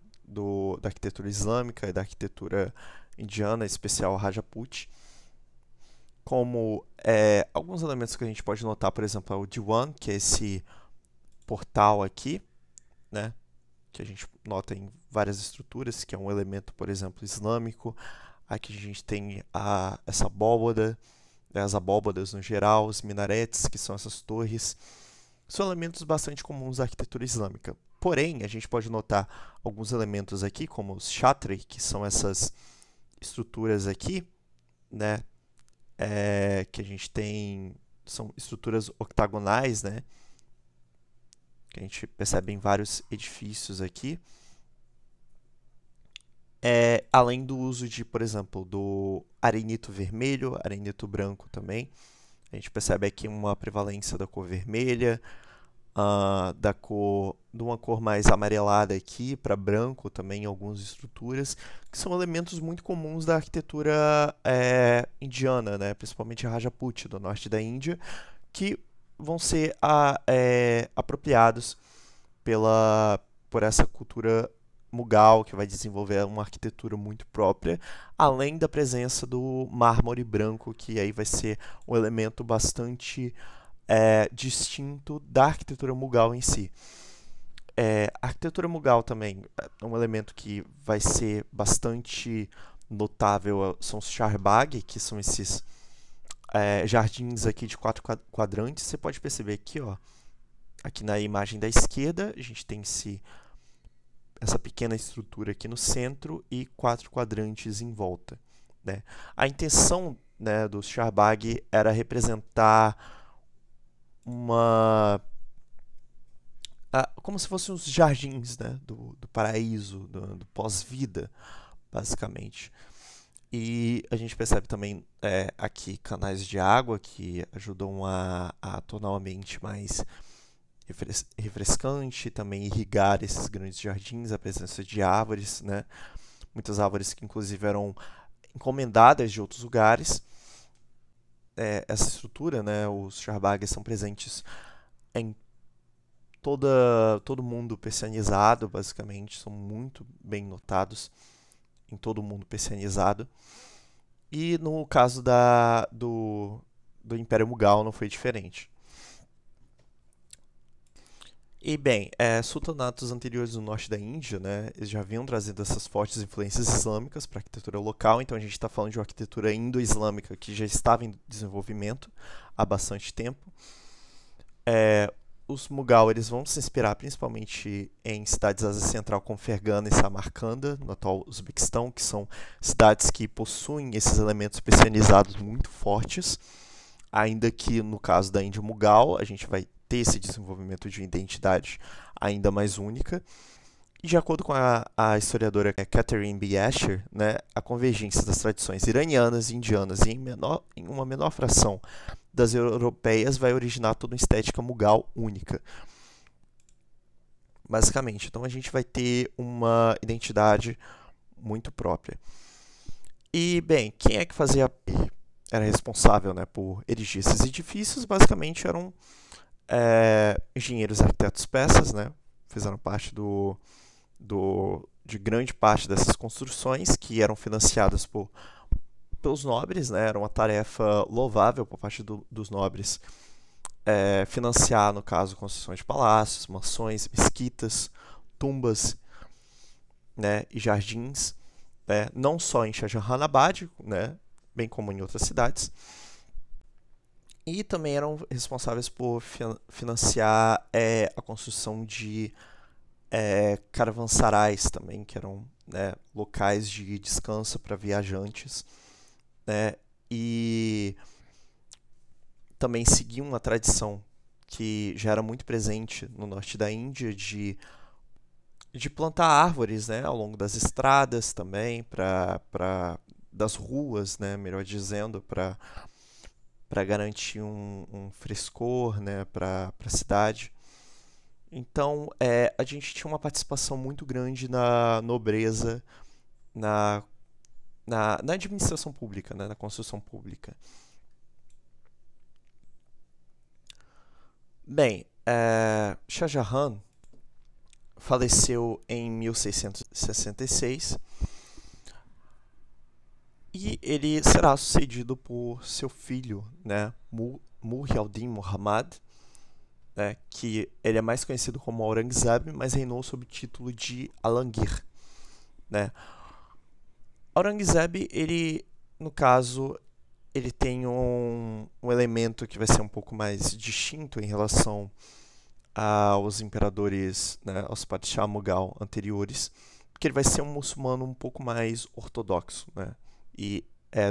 Speaker 1: da arquitetura islâmica e da arquitetura indiana, em especial Rajaput, como alguns elementos que a gente pode notar, por exemplo, é o Diwan, que é esse portal aqui, né, que a gente nota em várias estruturas, que é um elemento, por exemplo, islâmico. Aqui a gente tem essa abóbada, né, as abóbadas no geral, os minaretes, que são essas torres, são elementos bastante comuns da arquitetura islâmica. Porém, a gente pode notar alguns elementos aqui, como os chatri, que são essas estruturas aqui, né, que a gente tem, são estruturas octagonais, né, que a gente percebe em vários edifícios aqui. Além do uso de, por exemplo, do arenito vermelho, arenito branco também. A gente percebe aqui uma prevalência da cor vermelha, de uma cor mais amarelada aqui para branco também em algumas estruturas, que são elementos muito comuns da arquitetura indiana, né? Principalmente Rajaput, do norte da Índia, que vão ser apropriados por essa cultura Mughal, que vai desenvolver uma arquitetura muito própria, além da presença do mármore branco, que aí vai ser um elemento bastante distinto da arquitetura Mughal em si. A arquitetura Mughal também é um elemento que vai ser bastante notável, são os charbagh, que são esses jardins aqui de 4 quadrantes. Você pode perceber aqui, ó, aqui na imagem da esquerda, a gente tem essa pequena estrutura aqui no centro e 4 quadrantes em volta, né? A intenção, né, dos charbagh era representar como se fossem os jardins, né, do paraíso, do pós-vida, basicamente. E a gente percebe também aqui canais de água que ajudam a tornar o ambiente mais refrescante, também irrigar esses grandes jardins, a presença de árvores, né? Muitas árvores que inclusive eram encomendadas de outros lugares. Essa estrutura, né, os charbagas são presentes em todo mundo persianizado, basicamente, são muito bem notados em todo mundo persianizado. E no caso do Império Mughal não foi diferente. E bem, sultanatos anteriores do norte da Índia, né, eles já haviam trazido essas fortes influências islâmicas para a arquitetura local, então a gente está falando de uma arquitetura indo-islâmica que já estava em desenvolvimento há bastante tempo. Os Mughal eles vão se inspirar principalmente em cidades da Ásia Central como Fergana e Samarcanda, no atual Uzbequistão, que são cidades que possuem esses elementos persianizados muito fortes, ainda que no caso da Índia Mughal a gente vai ter esse desenvolvimento de identidade ainda mais única. E de acordo com a historiadora Catherine B. Asher, né, a convergência das tradições iranianas e indianas em uma menor fração das europeias vai originar toda uma estética Mughal única. Basicamente, então a gente vai ter uma identidade muito própria. E, bem, quem é que era responsável, né, por erigir esses edifícios? Basicamente eram engenheiros, arquitetos, peças, né, fizeram parte de grande parte dessas construções que eram financiadas pelos nobres, né? Era uma tarefa louvável por parte dos nobres financiar, no caso, construções de palácios, mansões, mesquitas, tumbas, né, e jardins, né? Não só em Shahjahanabad, né, bem como em outras cidades. E também eram responsáveis por financiar a construção de caravansarais também, que eram, né, locais de descanso para viajantes, né, e também seguiam uma tradição que já era muito presente no norte da Índia de plantar árvores, né, ao longo das estradas também, das ruas, né, melhor dizendo, para garantir um frescor, né, para a cidade. Então, a gente tinha uma participação muito grande na nobreza, na, na administração pública, né, na construção pública. Bem, Shah Jahan faleceu em 1666 e ele será sucedido por seu filho, né, Muhyi al-Din Muhammad, né, que ele é mais conhecido como Aurangzeb, mas reinou sob o título de Alamgir, né. Aurangzeb, ele, no caso, ele tem um elemento que vai ser um pouco mais distinto em relação aos imperadores, né, aos Padshah Mughal anteriores, porque ele vai ser um muçulmano um pouco mais ortodoxo, né, e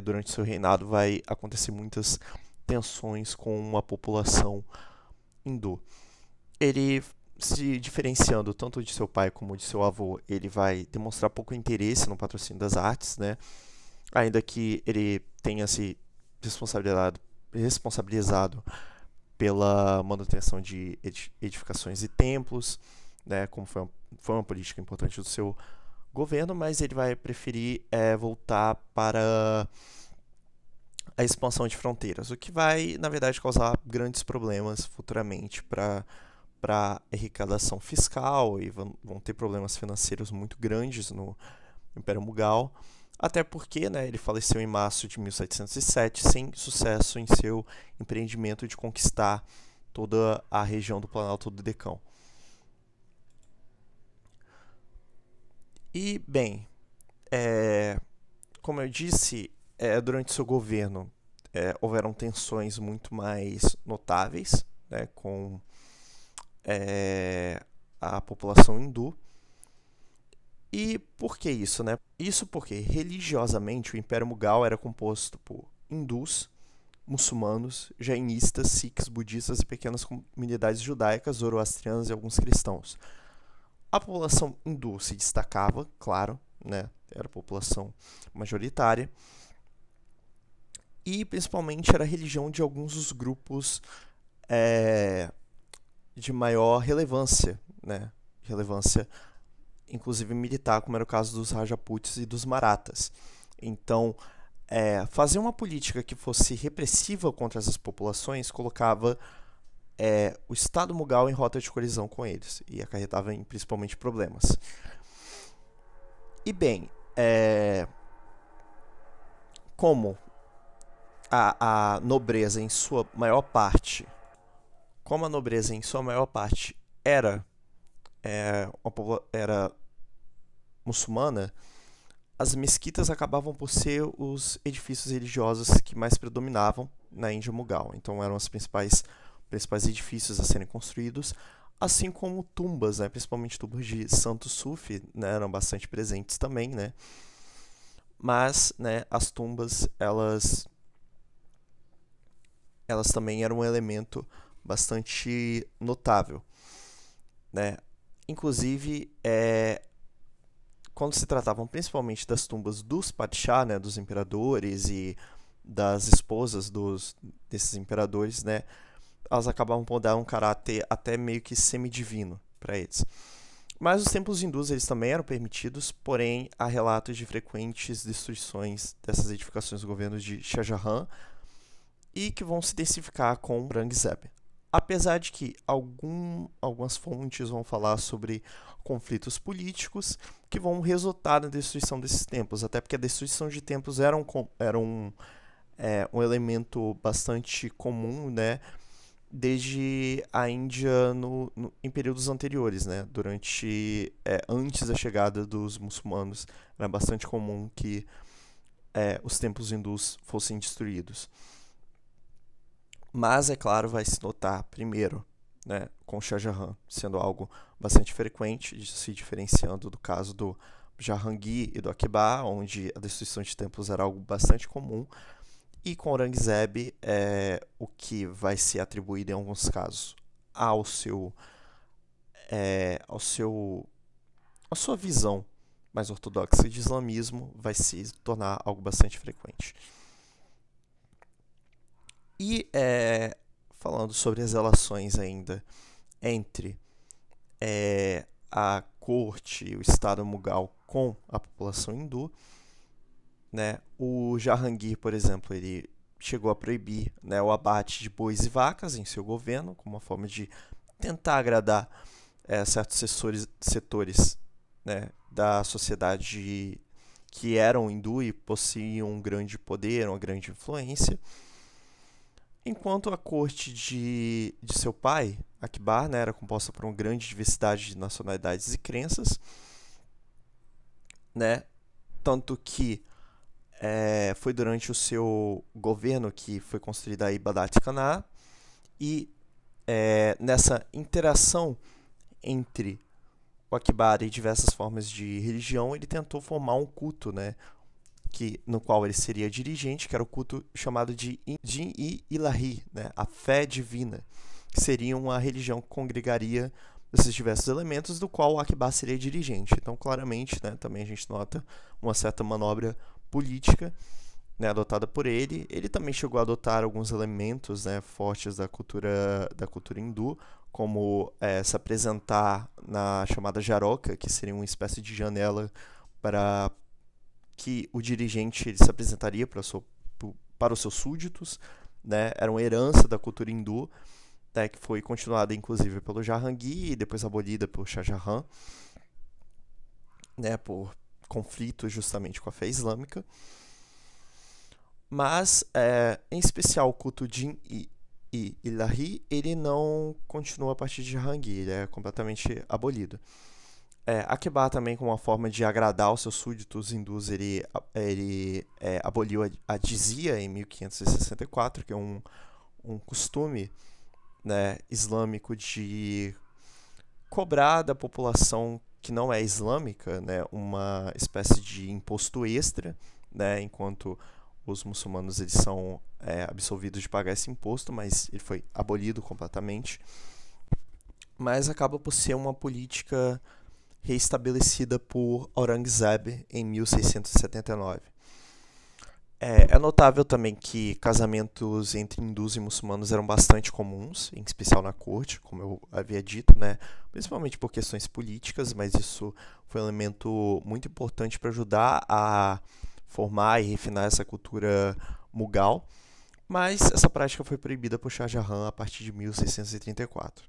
Speaker 1: durante seu reinado vai acontecer muitas tensões com a população hindu. Ele se diferenciando tanto de seu pai como de seu avô, ele vai demonstrar pouco interesse no patrocínio das artes, né? Ainda que ele tenha se responsabilizado pela manutenção de edificações e templos, né? Como foi uma política importante do seu governo, mas ele vai preferir voltar para a expansão de fronteiras, o que vai, na verdade, causar grandes problemas futuramente para para arrecadação fiscal e vão ter problemas financeiros muito grandes no Império Mughal, até porque, né, ele faleceu em março de 1707 sem sucesso em seu empreendimento de conquistar toda a região do Planalto do Decão. E, bem, como eu disse, durante seu governo houveram tensões muito mais notáveis, né, com a população hindu. E por que isso, né? Isso porque religiosamente o Império Mughal era composto por hindus, muçulmanos, jainistas, sikhs, budistas e pequenas comunidades judaicas, zoroastrianas e alguns cristãos. A população hindu se destacava, claro, né? Era a população majoritária. E principalmente era a religião de alguns dos grupos de maior relevância, né? Relevância inclusive militar, como era o caso dos Rajaputs e dos Marathas. Então, fazer uma política que fosse repressiva contra essas populações colocava o Estado Mughal em rota de colisão com eles e acarretava em principalmente problemas. E bem, como a nobreza em sua maior parte, era era muçulmana, as mesquitas acabavam por ser os edifícios religiosos que mais predominavam na Índia Mughal. Então eram os principais edifícios a serem construídos, assim como tumbas, né, principalmente tumbas de Santo Sufi, né, eram bastante presentes também, né? Mas, né, as tumbas, elas também eram um elemento bastante notável, né? Inclusive, quando se tratavam principalmente das tumbas dos padishah, né, dos imperadores e das esposas desses imperadores, né, elas acabavam por dar um caráter até meio que semidivino para eles. Mas os templos hindus eles também eram permitidos, porém há relatos de frequentes destruições dessas edificações do governo de Shah Jahan e que vão se intensificar com Aurangzeb. Apesar de que algumas fontes vão falar sobre conflitos políticos que vão resultar na destruição desses templos, até porque a destruição de templos era um elemento bastante comum, né, desde a Índia em períodos anteriores, né, antes da chegada dos muçulmanos, era bastante comum que os templos hindus fossem destruídos. Mas, é claro, vai se notar primeiro, né, com Shah Jahan, sendo algo bastante frequente, se diferenciando do caso do Jahangir e do Akbar, onde a destruição de templos era algo bastante comum, e com Aurangzeb, o que vai ser atribuído em alguns casos à sua visão mais ortodoxa de islamismo, vai se tornar algo bastante frequente. E falando sobre as relações ainda entre a corte e o Estado Mughal com a população hindu, né, o Jahangir, por exemplo, ele chegou a proibir, né, o abate de bois e vacas em seu governo, como uma forma de tentar agradar certos setores, né, da sociedade que eram hindu e possuíam um grande poder, uma grande influência. Enquanto a corte de seu pai, Akbar, né, era composta por uma grande diversidade de nacionalidades e crenças, né, tanto que foi durante o seu governo que foi construída a Ibadat Khanah, e nessa interação entre o Akbar e diversas formas de religião, ele tentou formar um culto, né, no qual ele seria dirigente, que era o culto chamado de Din-i-Ilahi, né, a fé divina, que seria uma religião que congregaria esses diversos elementos, do qual o Akbar seria dirigente. Então, claramente, né, também a gente nota uma certa manobra política, né, adotada por ele. Ele também chegou a adotar alguns elementos, né, fortes da cultura hindu, como se apresentar na chamada jaroca, que seria uma espécie de janela para que o dirigente ele se apresentaria para os seus súditos, né? Era uma herança da cultura hindu, né, que foi continuada inclusive pelo Jahangir e depois abolida pelo Shah Jahan, né, por conflitos justamente com a fé islâmica. Mas, em especial, o culto Din e Ilahi, ele não continua a partir de Jahangir, ele é completamente abolido. Akbar também, como uma forma de agradar os seus súditos hindus, ele aboliu a dizia em 1564, que é um costume, né, islâmico de cobrar da população que não é islâmica, né, uma espécie de imposto extra, né, enquanto os muçulmanos eles são absolvidos de pagar esse imposto, mas ele foi abolido completamente. Mas acaba por ser uma política reestabelecida por Aurangzeb em 1679. É notável também que casamentos entre hindus e muçulmanos eram bastante comuns, em especial na corte, como eu havia dito, né? Principalmente por questões políticas, mas isso foi um elemento muito importante para ajudar a formar e refinar essa cultura mughal. Mas essa prática foi proibida por Shah Jahan a partir de 1634.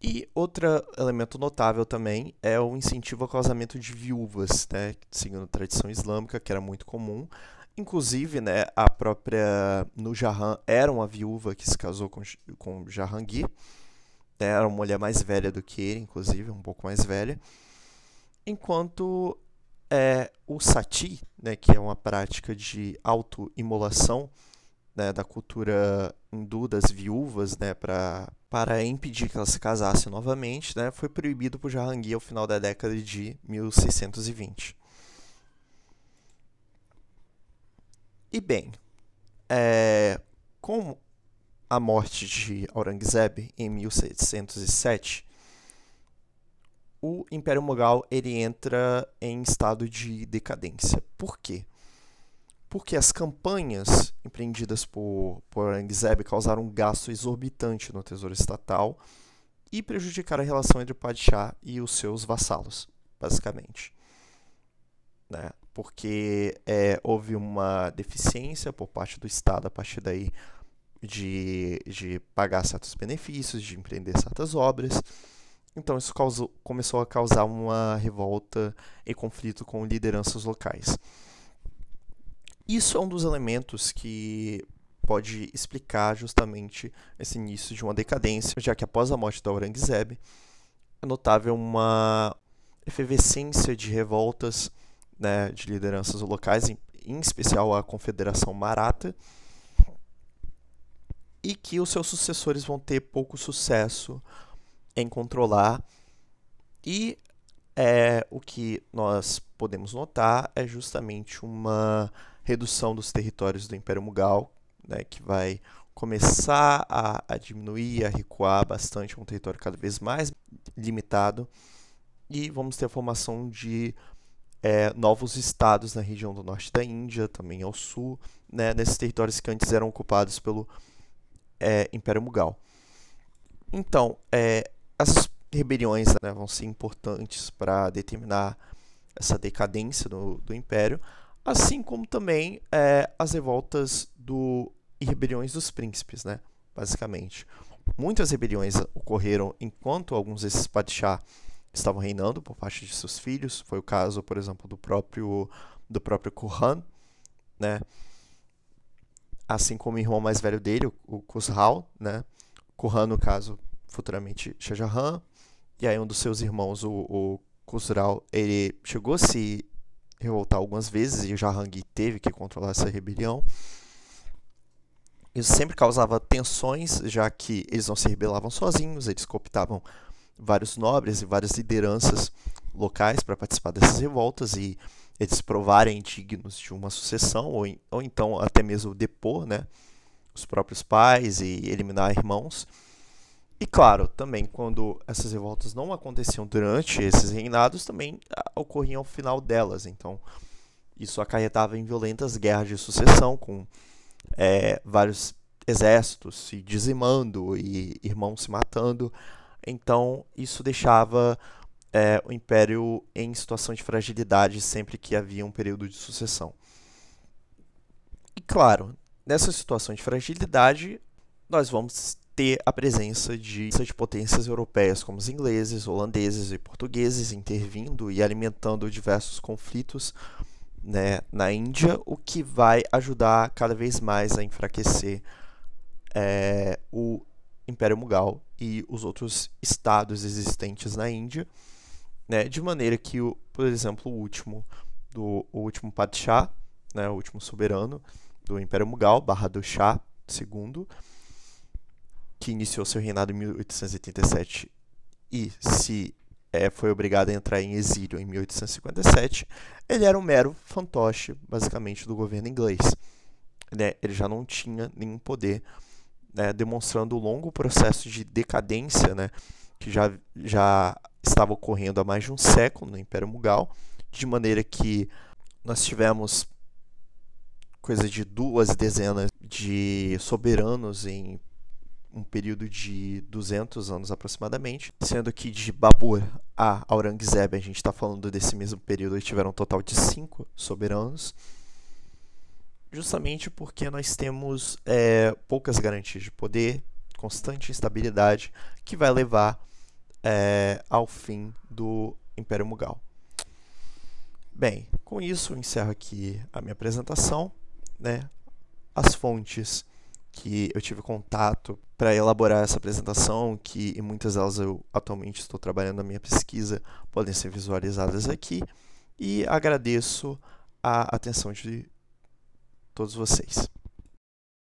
Speaker 1: E outro elemento notável também é o incentivo ao casamento de viúvas, né, seguindo a tradição islâmica, que era muito comum. Inclusive, né, a própria Nur Jahan era uma viúva que se casou com Jahangir, né, era uma mulher mais velha do que ele, inclusive, um pouco mais velha. Enquanto o sati, né, que é uma prática de autoimolação, né, da cultura hindu das viúvas, né, para impedir que elas se casassem novamente, né, foi proibido por Jahangir ao final da década de 1620. E bem, com a morte de Aurangzeb em 1707, o Império Mughal ele entra em estado de decadência. Por quê? Porque as campanhas empreendidas por Aurangzeb causaram um gasto exorbitante no tesouro estatal e prejudicaram a relação entre o Padishah e os seus vassalos, basicamente. Né? Porque houve uma deficiência por parte do Estado a partir daí de pagar certos benefícios, de empreender certas obras. Então isso começou a causar uma revolta e conflito com lideranças locais. Isso é um dos elementos que pode explicar justamente esse início de uma decadência, já que após a morte da Aurangzeb, é notável uma efervescência de revoltas, né, de lideranças locais, em especial a Confederação Maratha, e que os seus sucessores vão ter pouco sucesso em controlar. E o que nós podemos notar é justamente uma redução dos territórios do Império Mughal, né, que vai começar a diminuir, a recuar bastante, um território cada vez mais limitado, e vamos ter a formação de novos estados na região do norte da Índia, também ao sul, né, nesses territórios que antes eram ocupados pelo Império Mughal. Então, essas rebeliões, né, vão ser importantes para determinar essa decadência do Império, assim como também as revoltas e rebeliões dos príncipes, né, basicamente. Muitas rebeliões ocorreram enquanto alguns desses padishah estavam reinando por parte de seus filhos. Foi o caso, por exemplo, do próprio Khurram, né, assim como o irmão mais velho dele, o Khusrau, né, Khurram, no caso, futuramente Shah Jahan, e aí um dos seus irmãos, o Khusrau, ele chegou a se revoltar algumas vezes e o Jahangir teve que controlar essa rebelião. Isso sempre causava tensões, já que eles não se rebelavam sozinhos, eles cooptavam vários nobres e várias lideranças locais para participar dessas revoltas e eles se provarem dignos de uma sucessão, ou então até mesmo depor, né, os próprios pais e eliminar irmãos. E claro, também quando essas revoltas não aconteciam durante esses reinados, também ocorriam ao final delas. Então isso acarretava em violentas guerras de sucessão, com vários exércitos se dizimando e irmãos se matando. Então isso deixava o império em situação de fragilidade sempre que havia um período de sucessão. E claro, nessa situação de fragilidade, nós vamos ter a presença de potências europeias como os ingleses, holandeses e portugueses intervindo e alimentando diversos conflitos, né, na Índia, o que vai ajudar cada vez mais a enfraquecer o Império Mughal e os outros estados existentes na Índia, né, de maneira que, por exemplo, o último Padshah, né, o último soberano do Império Mughal, Bahadur Shah II, que iniciou seu reinado em 1887 e foi obrigado a entrar em exílio em 1857, ele era um mero fantoche, basicamente, do governo inglês. Né? Ele já não tinha nenhum poder, né? Demonstrando o longo processo de decadência, né? Que já estava ocorrendo há mais de um século no Império Mughal, de maneira que nós tivemos coisa de 2 dezenas de soberanos em um período de 200 anos aproximadamente, sendo que de Babur a Aurangzeb a gente está falando desse mesmo período e tiveram um total de 5 soberanos, justamente porque nós temos poucas garantias de poder, constante instabilidade, que vai levar ao fim do Império Mughal. Bem, com isso eu encerro aqui a minha apresentação, né? As fontes que eu tive contato para elaborar essa apresentação, que em muitas delas eu atualmente estou trabalhando na minha pesquisa, podem ser visualizadas aqui, e agradeço a atenção de todos vocês.